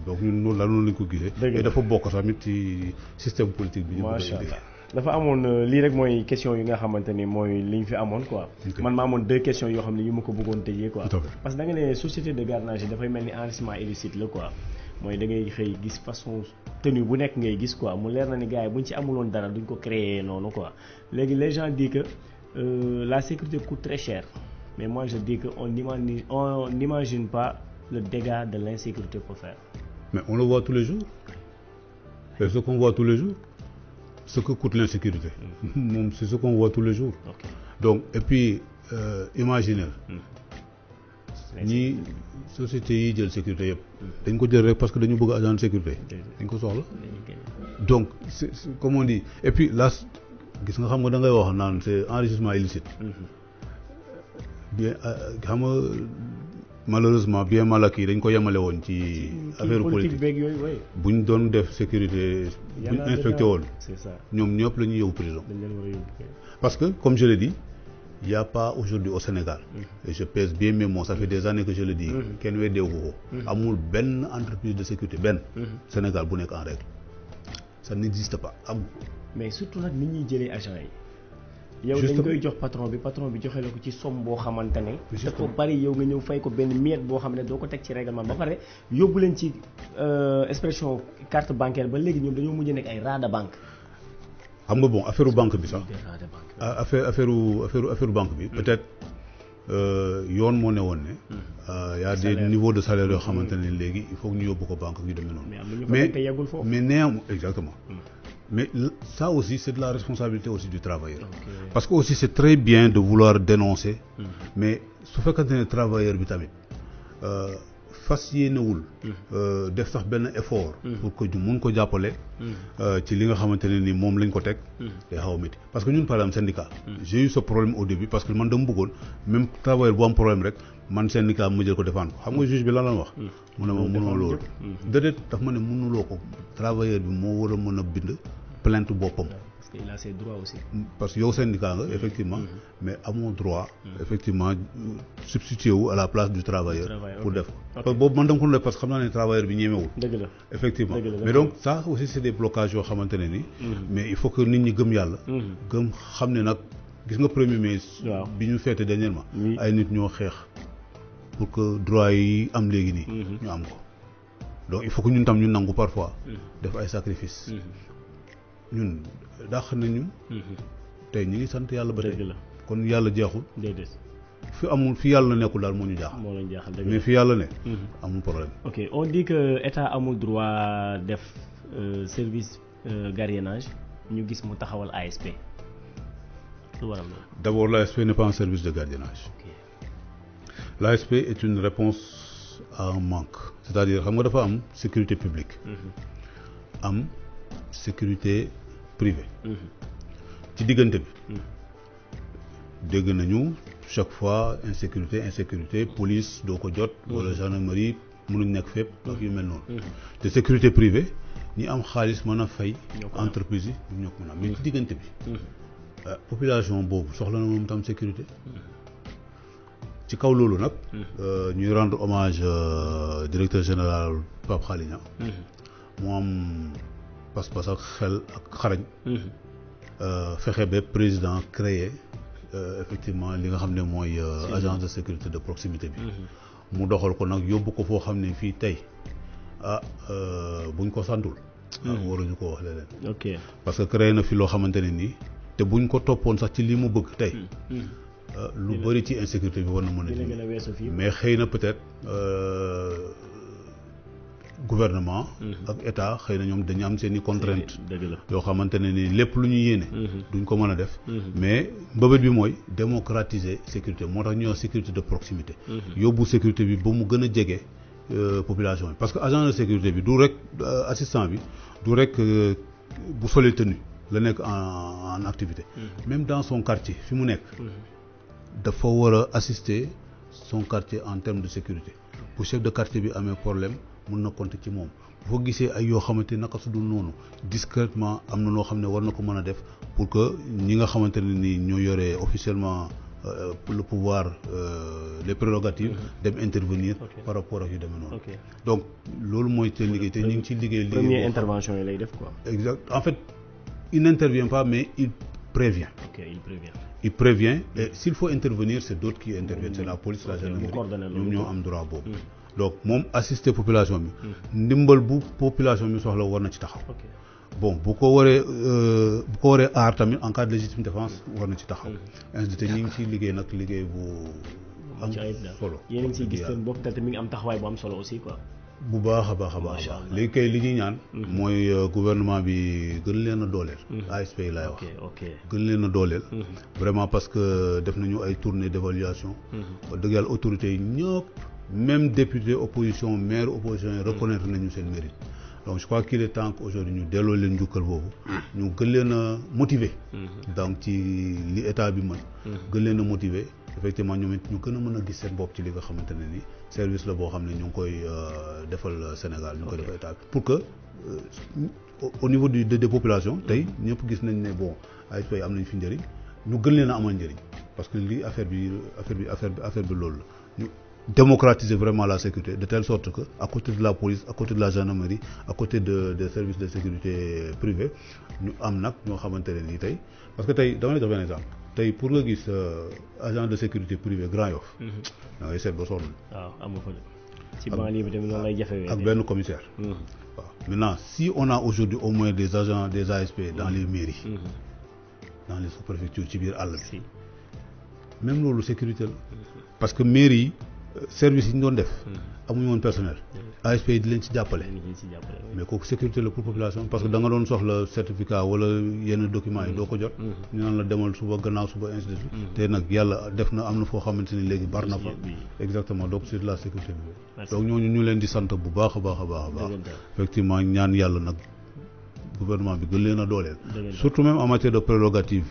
donc ñun loolu la noonu lañ ko gisee et dafa bokk tamit ci système politique bi ñu bëgg a indi dafa amoon lii rek mooy question yi nga xamante ni mooy li ñu fi amoon quoi man ma amoon 2 questions yoo xam ne yu ma ko bëggoon tëjee quoi parce que da nga ne société de gardiennage dafay mel ni enrichissement illicite la quoi mooy da ngay xëy gis façon tenue bu nekk ngay gis quoi mu leer na ni gars yi buñ ci amuloon dara duñ ko créer noonu quoi léegi les gens disent que la sécurité coûte très cher mais moi je dis que on n'imagine pas le dégât de l'insécurité peut faire. Mais on le voit tous les jours. C'est ce qu'on voit tous les jours. Ce que coûte l'insécurité. C'est ce qu'on voit tous les jours. Okay. Donc, et puis, imaginez. ñi société yi jël sécurité yëpp dañ ko jël rek parce que dañu bëgg agent de sécurité dañ ko soxla donc c'est comme on dit et puis là gis nga xam nga da ngay wax naan c'est enrichissement illicite bien xam nga malheureusement bien mal acquis dañ ko yemale woon ci affaire politique buñ doon def sécurité buñ inspecté woon ñoom ñëpp la ñuy yóbbu prison parce que comme je l'ai dit il n'y a pas aujourd'hui au Sénégal et je pèse bien mes mots ça fait des années que je le dis kenn weddeewu ko amul benn entreprise de sécurité benn Sénégal bu nekk en règle ça n'existe pas amul mais surtout nag nit ñuy jëlee agent yi yow dañ koy jox patron bi joxe la ko ci somme boo xamante ne dafa bari yow nga ñëw fay ko benn miette boo xam ne doo ko teg ci règlement ba pare yóbbu leen ci expression carte bancaire ba léegi ñoom dañoo mujj nekk ay rat de banque xam nga bon affaire banque bi sax affaire banque bi peut-être yoon moo ne woon ne y a des niveaux de salaire yoo xamante ne léegi il faut que ñu yóbbu ko banque yu demee noonu mais néanmoins exactement mais ça aussi c'est de la responsabilité aussi du travailleur parce que aussi c'est très bien de vouloir dénoncer mais su fekkante ne travailleur bi tamit fas yéenewul def sax benn effort pour que ñu mun ko jàppale ci li nga xamante ne ni moom lañ ko teg day xaw a métti parce que ñun par exemple syndicat j'ai eu ce problème au début parce que man dama bëggoon même travailleur bu am problème rek man syndicat ma jël ko défendre ko xam nga juge bi lan la wax mu ne ma mënoo loolu déedéet daf ma ne mënuloo ko travailleur bi moo war a mën a bind plainte boppam il a ses droits aussi. parce que yow syndicat nga effectivement mais amoo droit effectivement substituer wu à la place du travailleur pour def ko parce que boobu man dama ko def parce que xam naa ne travailleur bi ñemewul dëgg la effectivement mais donc ça aussi c'est des blocages yoo xamante ne ni mais il faut que nit ñi gëm yàlla gëm xam ne nag gis nga premier mai bi ñu feete dernièrement ay nit ñoo xeex pour que droit yi am léegi nii ñu am ko donc il faut que ñun tam ñu nangu parfois def ay sacrifices ñun dàq nañu tey ñu ngi sant yàlla ba tey kon yàlla jeexul fi amul fi yàlla nekkul daal moo ñu jaaxal mais fi yàlla ne amul problème ok on dit que état amul droit def service gardiennage ñu gis mu taxawal ASP lu waral loolu d'abord l'ASP n'est pas un service de gardiennage l'ASP est une réponse a un manque c'est-à-dire xam nga dafa am sécurité publique am sécurité privée ci diggante bi dégg nañu chaque fois insécurité police doo ko jot wala gendarmerie mënuñ nekk fépp donc yu mel noonu te sécurité privée ñi am xaalis mën a fay entreprise yi ñoo ko mën a mais ci diggante bi population boobu soxla na moom tam sécurité ci kaw loolu nag ñuy rendre hommage directeur général Pape Khaly Niang mu am pas-pas ak xel ak xarañ fexe ba président créé effectivement li nga xam ne mooy agence de sécurité de proximité bi mu doxal ko nag yóbbu ko foo xam ne fii tey buñ ko santul waruñu ko wax leneen ok parce que créé na fi loo xamante ne nii te buñ ko toppoon sax ci li mu bëgg tey lu bëri ci insécurité bi war na mën a dindi mais xëy na peut-être gouvernement ak état xëy na ñoom dañu am seen i contraintes yoo xamante ne ni lépp lu ñu yéene duñ ko mën a def mais mbëbët bi mooy démocratiser sécurité moo tax ñuy wax sécurité de proximité yóbbu sécurité bi ba mu gën a jege population bi parce que agent de sécurité bi du rek assistant bi du rek bu solee tenue la nekk en activité même dans son quartier fi mu nekk dafa war a assister son quartier en termes de sécurité bu chef de quartier bi amee problème mun na compter ci moom boo gisee ay yoo xamante naka su dul noonu discrètement am na noo xam ne war na ko mën a def pour que ñi nga xamante ne ni ñoo yore officiellement le pouvoir les prérogatives dem intervenir par rapport ak yu demee noonu donc loolu mooy seen liggéey te ñu ngi ciy liggéey première intervention yi lay def quoi exact en fait il n'intervient pas mais il prévient il prévient et s'il faut intervenir c'est d'autres qui interviennent c'est la police la gendarmerie ñoom ñoo am droit boobu donc moom assister population bi ndimbal bu population bi soxla war na ci taxaw bon bu ko waree aar tamit en cas de légitime défense war na ci taxaw te ñu ngi ciy liggéey nag liggéey bu am solo yéen a ngi ciy gis seen bopp te mi ngi am taxawaay bu am solo aussi quoi bu baax a baax a baax léegi kay li ñuy ñaan mooy gouvernement bi gën leen a dooleel ASP yi laay wax gën leen a dooleel vraiment parce que def nañu ay tournées d'évaluation wax dëgg yàlla autorités yi ñëpp même député opposition maire opposition yi reconnaître nañu seen mérite donc je crois qu'il est temps qu'aujourd'hui ñu delloo leen njukkal boobu ñu gën leen a motiver donc ci li état bi mën gën leen a motiver effectivement ñoom it ñu gën a mën a gis seen bopp ci li nga xamante ne ni service la boo xam ne ñu ngi koy defal Sénégal ñu ngi koy defal état bi pour que au niveau des populations tey ñëpp gis nañ ne bon ASP yi am nañ fi njëriñ ñu gën leen a amal njëriñ parce que lii affaire bi loolu la ñu démocratiser vraiment la sécurité de telle sorte que à côté de la police à côté de la gendarmerie à côté des services de sécurité privés ñu am nag ñoo xamante ne nii tey parce que tey dama lay jox benn exemple tey pour nga gis agent de sécurité privé Grand Yoff da ngay seet ba sonn waaw amu fa ci banlieue bi tamit noonu lay jafe ak benn commissaire waaw maintenant si on a aujourd'hui au moins des agents des ASP dans les mairies dans les sous-préfectures ci biir àll bi même loolu sécurité la parce que mairie yi service yi ñu doon def amuñu woon personnel ASP yi di leen ci jàppale mais kooku sécurité la pour population parce que da nga doon soxla certificat wala yenn documents yi doo ko jot ñu naan la demal suba gannaaw suba ainsi de suite te nag yàlla def na am na foo xamante ni léegi bar na fa exactement donc c'est de la sécurité bi donc ñooñu ñu leen di sant bu baax a baax a baax a baax effectivement ñaan yàlla nag gouvernement bi gën leen a dooleel surtout même en matière de prérogative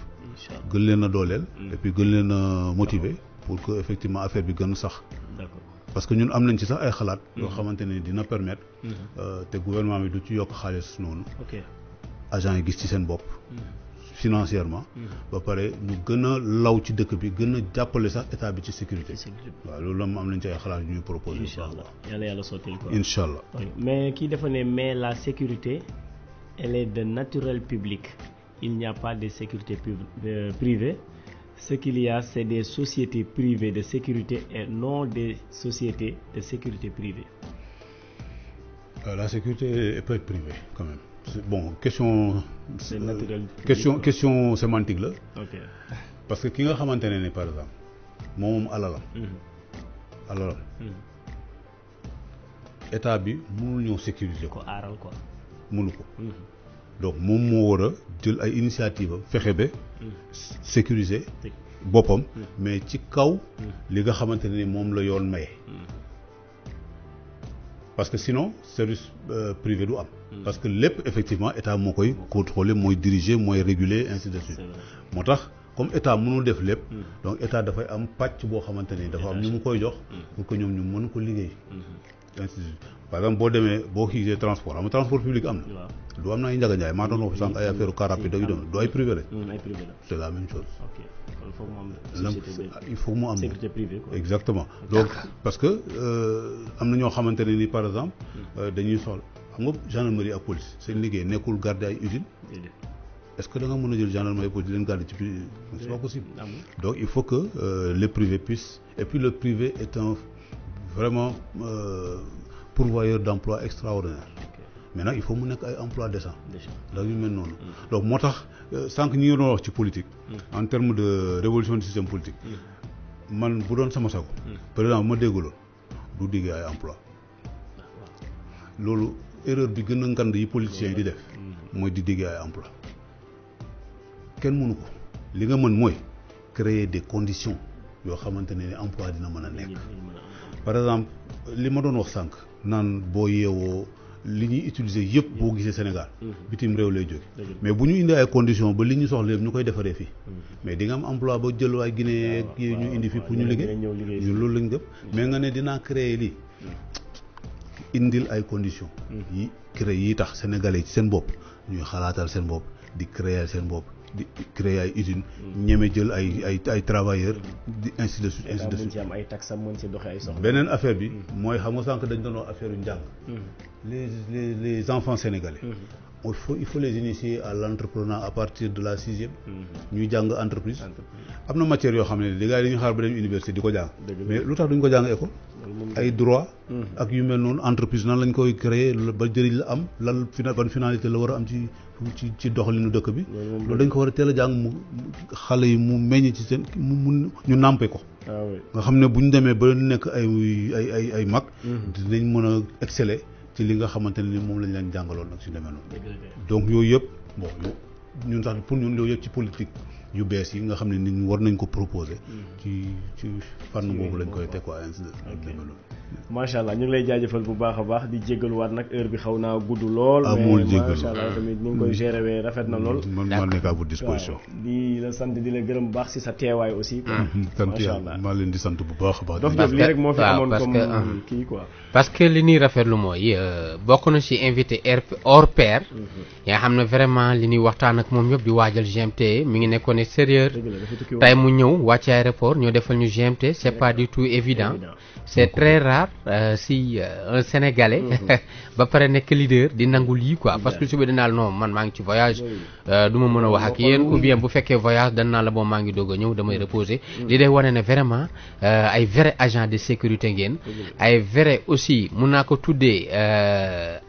gën leen a dooleel et puis gën leen a motiver pour que effectivement affaire bi gën a sax parce que ñun am nañ ci sax ay xalaat yoo xamante ne dina permettre te gouvernement bi du ci yokk xaalis noonu agents yi gis ci seen bopp financièrement ba pare ñu gën a law ci dëkk bi gën a jàppale sax état bi ci sécurité waaw loolu la am nañ ci ay xalaat yu ñuy proposé incha allah yàlla sottil ko incha allah mais kii dafa ne mais la sécurité elle est de naturel public il n'y a pas de sécurité privée. Ce qu'il y a, c'est des sociétés privées de sécurité et non des sociétés de sécurité privée. La sécurité peut être privée quand même. Bon, question sémantique là. Ok. Parce que ki nga xamante ne par exemple moom alalam. État bi mënul ñëw sécuriser ko. aaral quoi. mënu ko. donc moom moo war a jël ay initiative fexe ba sécuriser boppam mais ci kaw li nga xamante ne moom la yoon maye parce que sinon service privé du am. parce que lépp effectivement état moo koy contrôler mooy diriger mooy réguler ainsi de suite. moo tax comme état mënul def lépp. donc état dafay am pàcc boo xamante ni dafa am ñu mu koy jox. pour que ñoom ñu mën ko liggéey. ainsi de suite par exemple boo demee boo xiisee transport am transport public am na. du am na ay Ndiaga Ndiaye maa doon wax sànq ay affaire car rapide yu doon du ay privé la. c'est la même chose. il faut mu am sécurité privée quoi. exactement donc parce que am na ñoo xamante ne ni par exemple dañuy soxla xam nga gendarmerie ak police seen liggéey nekkul garder ay usines. est-ce que da nga mën a jël gendarmerie ak police di leen garder ci biir c'est pas possible. donc il faut que les privés puissent et puis le privé est un vraiment pourvoyeur d'emploi extraordinaire. mais nag il faut mu nekk ay emploi décent ndax yu mel noonu. donc moo tax sànq ñi ngi doon wax ci politique. en termes de révolution du système politique. man bu doon sama sago. par exemple ma déggaloon du diggee ay emploi loolu erreur bi gën a ngand yi politiciens yi di def. mooy di diggee ay emploi kenn mënu ko li nga mën mooy créer des conditions yoo xamante ne emploi dina mën a nekk. par exemple li ma doon wax sànq naan boo yeewoo. li ñuy utiliser yëpp boo gisee Sénégal bitim réew lay jóge mais bu ñu indi ay conditions ba li ñu soxla yëpp ñu koy defaree fii mais di nga am emploi ba jël ay Guinée ak yi ñu indi fii pour ñu liggéey ñun loolu lañ gëm mais nga ne dinaa créer lii indil ay conditions yi créer yi tax sénégalais yi ci seen bopp ñuy xalaatal seen bopp di créer seen bopp di créer ay usines ñeme jël ay travailleurs di ainsi de suite ainsi de suite. am ay taxes mën ci doxee ay soxla. beneen affaire bi mooy xam nga sànq dañ doon wax affaire yu njàng. les enfants sénégalais. il faut les initier à l'entrepreneuriat à partir de la 6e. ñuy jàng entreprise. am na matière yoo xam ne les gars yi dañuy xaar ba dem université di ko jàng. mais lu tax duñ ko jàng école. ay droit ak yu mel noonu entreprise nan lañ koy créer ba jëriñ la am lan ban finalité la war a am ci doxalinu dëkk bi. loolu dañ ko war a teel a jàng mu xale yi mu meññ ci seen mu ñu nàmpe ko. nga xam ne bu ñu demee ba nekk ay mag. dinañ mën a exceller ci li nga xamante ne ni moom lañ leen jàngaloon nag si demee noonu. donc yooyu yëpp bon ñun sax pour ñun yooyu yëpp ci politique yu bees yi nga xam ne nit ñi war nañ ko proposer. ci fànn boobu lañ koy teg quoi ainsi de macha allah ñu ngi lay jaajëfal bu baax a baax di jégaluwaat nag heure bi xaw naa gudd lool. amul mais jégalu macha allah tamit ni nga koy gérer wee rafet na lool. man maa nekk à votre disposition. di la sant di la gërëm bu baax si sa teewaay aussi. macha allah maa leen di sant bu baax a baax. Dof Diop lii rek moo fi amoon comme kii quoi. parce que li ñuy rafetlu mooy bokk na ci invité hors pair. yaa xam ne vraiment li ñuy waxtaan ak moom yëpp di waajal GMT mi ngi nekkoon extérieur. tey mu ñëw wàcc aéroport ñoo defal ñu GMT c'est pas du tout évident. c'est très rare si un Sénégalais ba pare nekk leader di nangu lii quoi parce que suba dinaa la non man maa ngi ci voyage du ma mën a wax ak yéen ou bien bu fekkee voyage dan naa la bon maa ngi doog a ñëw damay reposer li day wane ne vraiment ay vrai agent de sécurité ngeen ay vrai aussi mun naa ko tuddee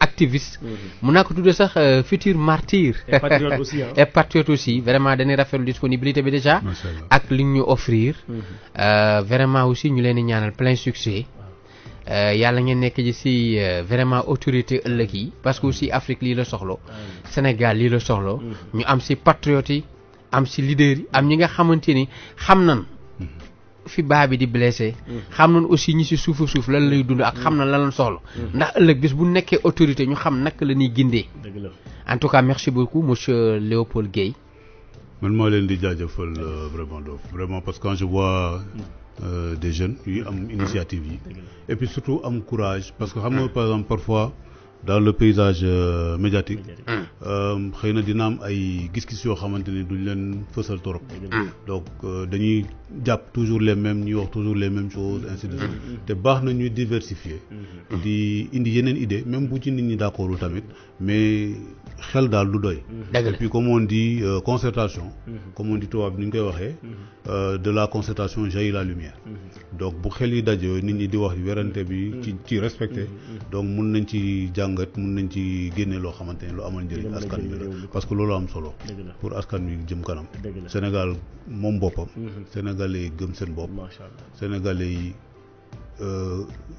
activiste mun naa ko tuddee sax futur martyr et patriote aussi vraiment dañuy rafetlu disponibilité bi déjà ak li ñu offrir vraiment aussi ñu leen di ñaanal plein succès yàlla ngeen nekk ji ci vraiment autorité ëllëg yi parce que aussi Afrique lii la soxlo Sénégal lii la soxlo ñu am ci patriotes yi am ci leaders yi am ñi nga xamante ni xam nan fi baa bi di blessé xam nan aussi ñi ci suufu suuf lan lay dund ak xam nan lan la soxla ndax ëllëg bis bu nekkee autorité ñu xam naka la ñuy gindee en tout cas merci beaucoup monsieur Léopold Guèye. man maa leen di jaajëfal vraiment parce que quand je vois des jeunes yu am initiative yi et puis surtout am courage parce que xam nga par exemple parfois dans le paysage médiatique xëy na dina am ay gis-gis yoo xamante ni duñ leen fësal trop donc dañuy jàpp toujours les mêmes ñuy wax toujours les mêmes choses ainsi de suite te baax na ñuy diversifier di indi yeneen idée même bu ci nit ñi d'accordul tamit mais xel daal du doy et puis comme on dit concertation comme on dit tubaab ni ñu koy waxee de la concertation jaillit la lumière donc bu xel yi daje nit ñi di wax werante bi ci respecté donc mun nañ ci jàngat mun nañ ci génne loo xamante ne lu amal njëriñ askan bi la parce que loolu am solo pour askan bi jëm kanam Sénégal moom boppam sénégalais yi gëm seen bopp sénégalais yi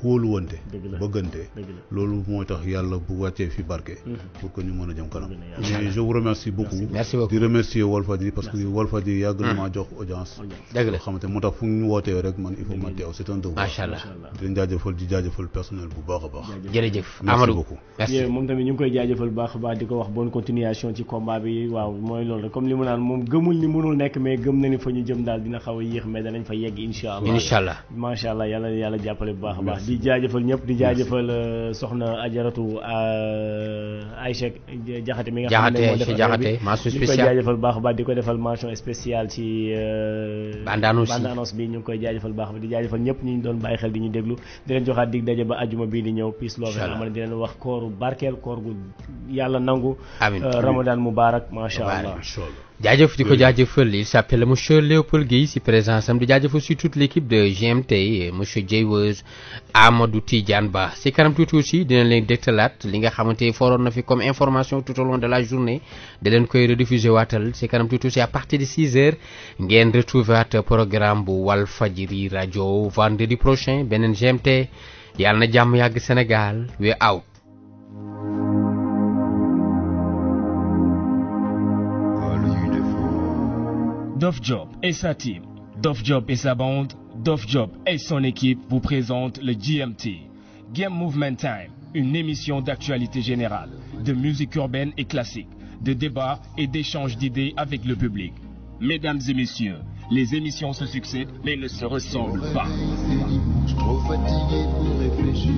wóoluwante Dëgg la. bëggante Dëgg la. loolu mooy tax yàlla bu wàccee fi barke pour que ñu mën a jëm kanam mais je vous remercie beaucoup Merci beaucoup. di remercier Walfadjri parce que Walfadjri yàgg na maa jox audience dëgg la yoo xamante moo tax fu ñu wootee rek man il faut ma teew c'est un devoir macha allah di leen jaajëfal di jaajëfal personnel bu baax a baax jërëjëf merci Amadou beaucoup merci Yeah, moom tamit ñu ngi koy jaajëfal bu baax a baax di ko wax bonne continuation ci combat bi waaw mooy loolu rek comme li mu naan moom gëmul ni mënul nekk mais gëm na ni fa ñu jëm daal dina xaw a yéex mais danañ fa yegg incha allah incha allah macha allah yàlla jàppale bu baax a baax di jaajëfal ñëpp di jaajëfal soxna Ajaratu Aïcha Jaxate mi nga xam ne moo def affaire bi mention ñu ngi koy spéciale jaajëfal bu baax a baax di ko defal mention spéciale ci bande-annonce bande-annonce bi ñu ngi koy jaajëfal bu baax di jaajëfal ñëpp ñu doon bàyyi xel di ñu déglu di leen joxaat dig daje ba ajuma bii di ñëw peace love Inch'Allah. amal di leen wax kooru barkeel koor gu yàlla nangu Amiin. Ramadan Mubarak macha allah jaajëf di ko jaajëfal il s'appelle monsieur Léopold Guèye si présence am di jaajëfal aussi toute l'équipe de GMT monsieur Jeyweuz Amadou Tidiane Ba si kanam tuuti aussi dinañ leen dégtalaat li nga xamante foroon na fi comme information tout au long de la journée da leen koy rediffuser waatal si kanam tuuti aussi à partir de 6 heures ngeen retrouver waat programme bu Walfadjri rajo vendredi prochain beneen GMT yàlla na jàmm yàgg Sénégal we out. Dof Job et sa team, Dof Job et sa bande, Dof Job et son équipe vous présentent le GMT, Game Movement Time, une émission d'actualité générale, de musique urbaine et classique, de débats et d'échanges d'idées avec le public. Mesdames et messieurs, les émissions se succèdent mais ne se ressemblent pas. Trop fatigué pour réfléchir.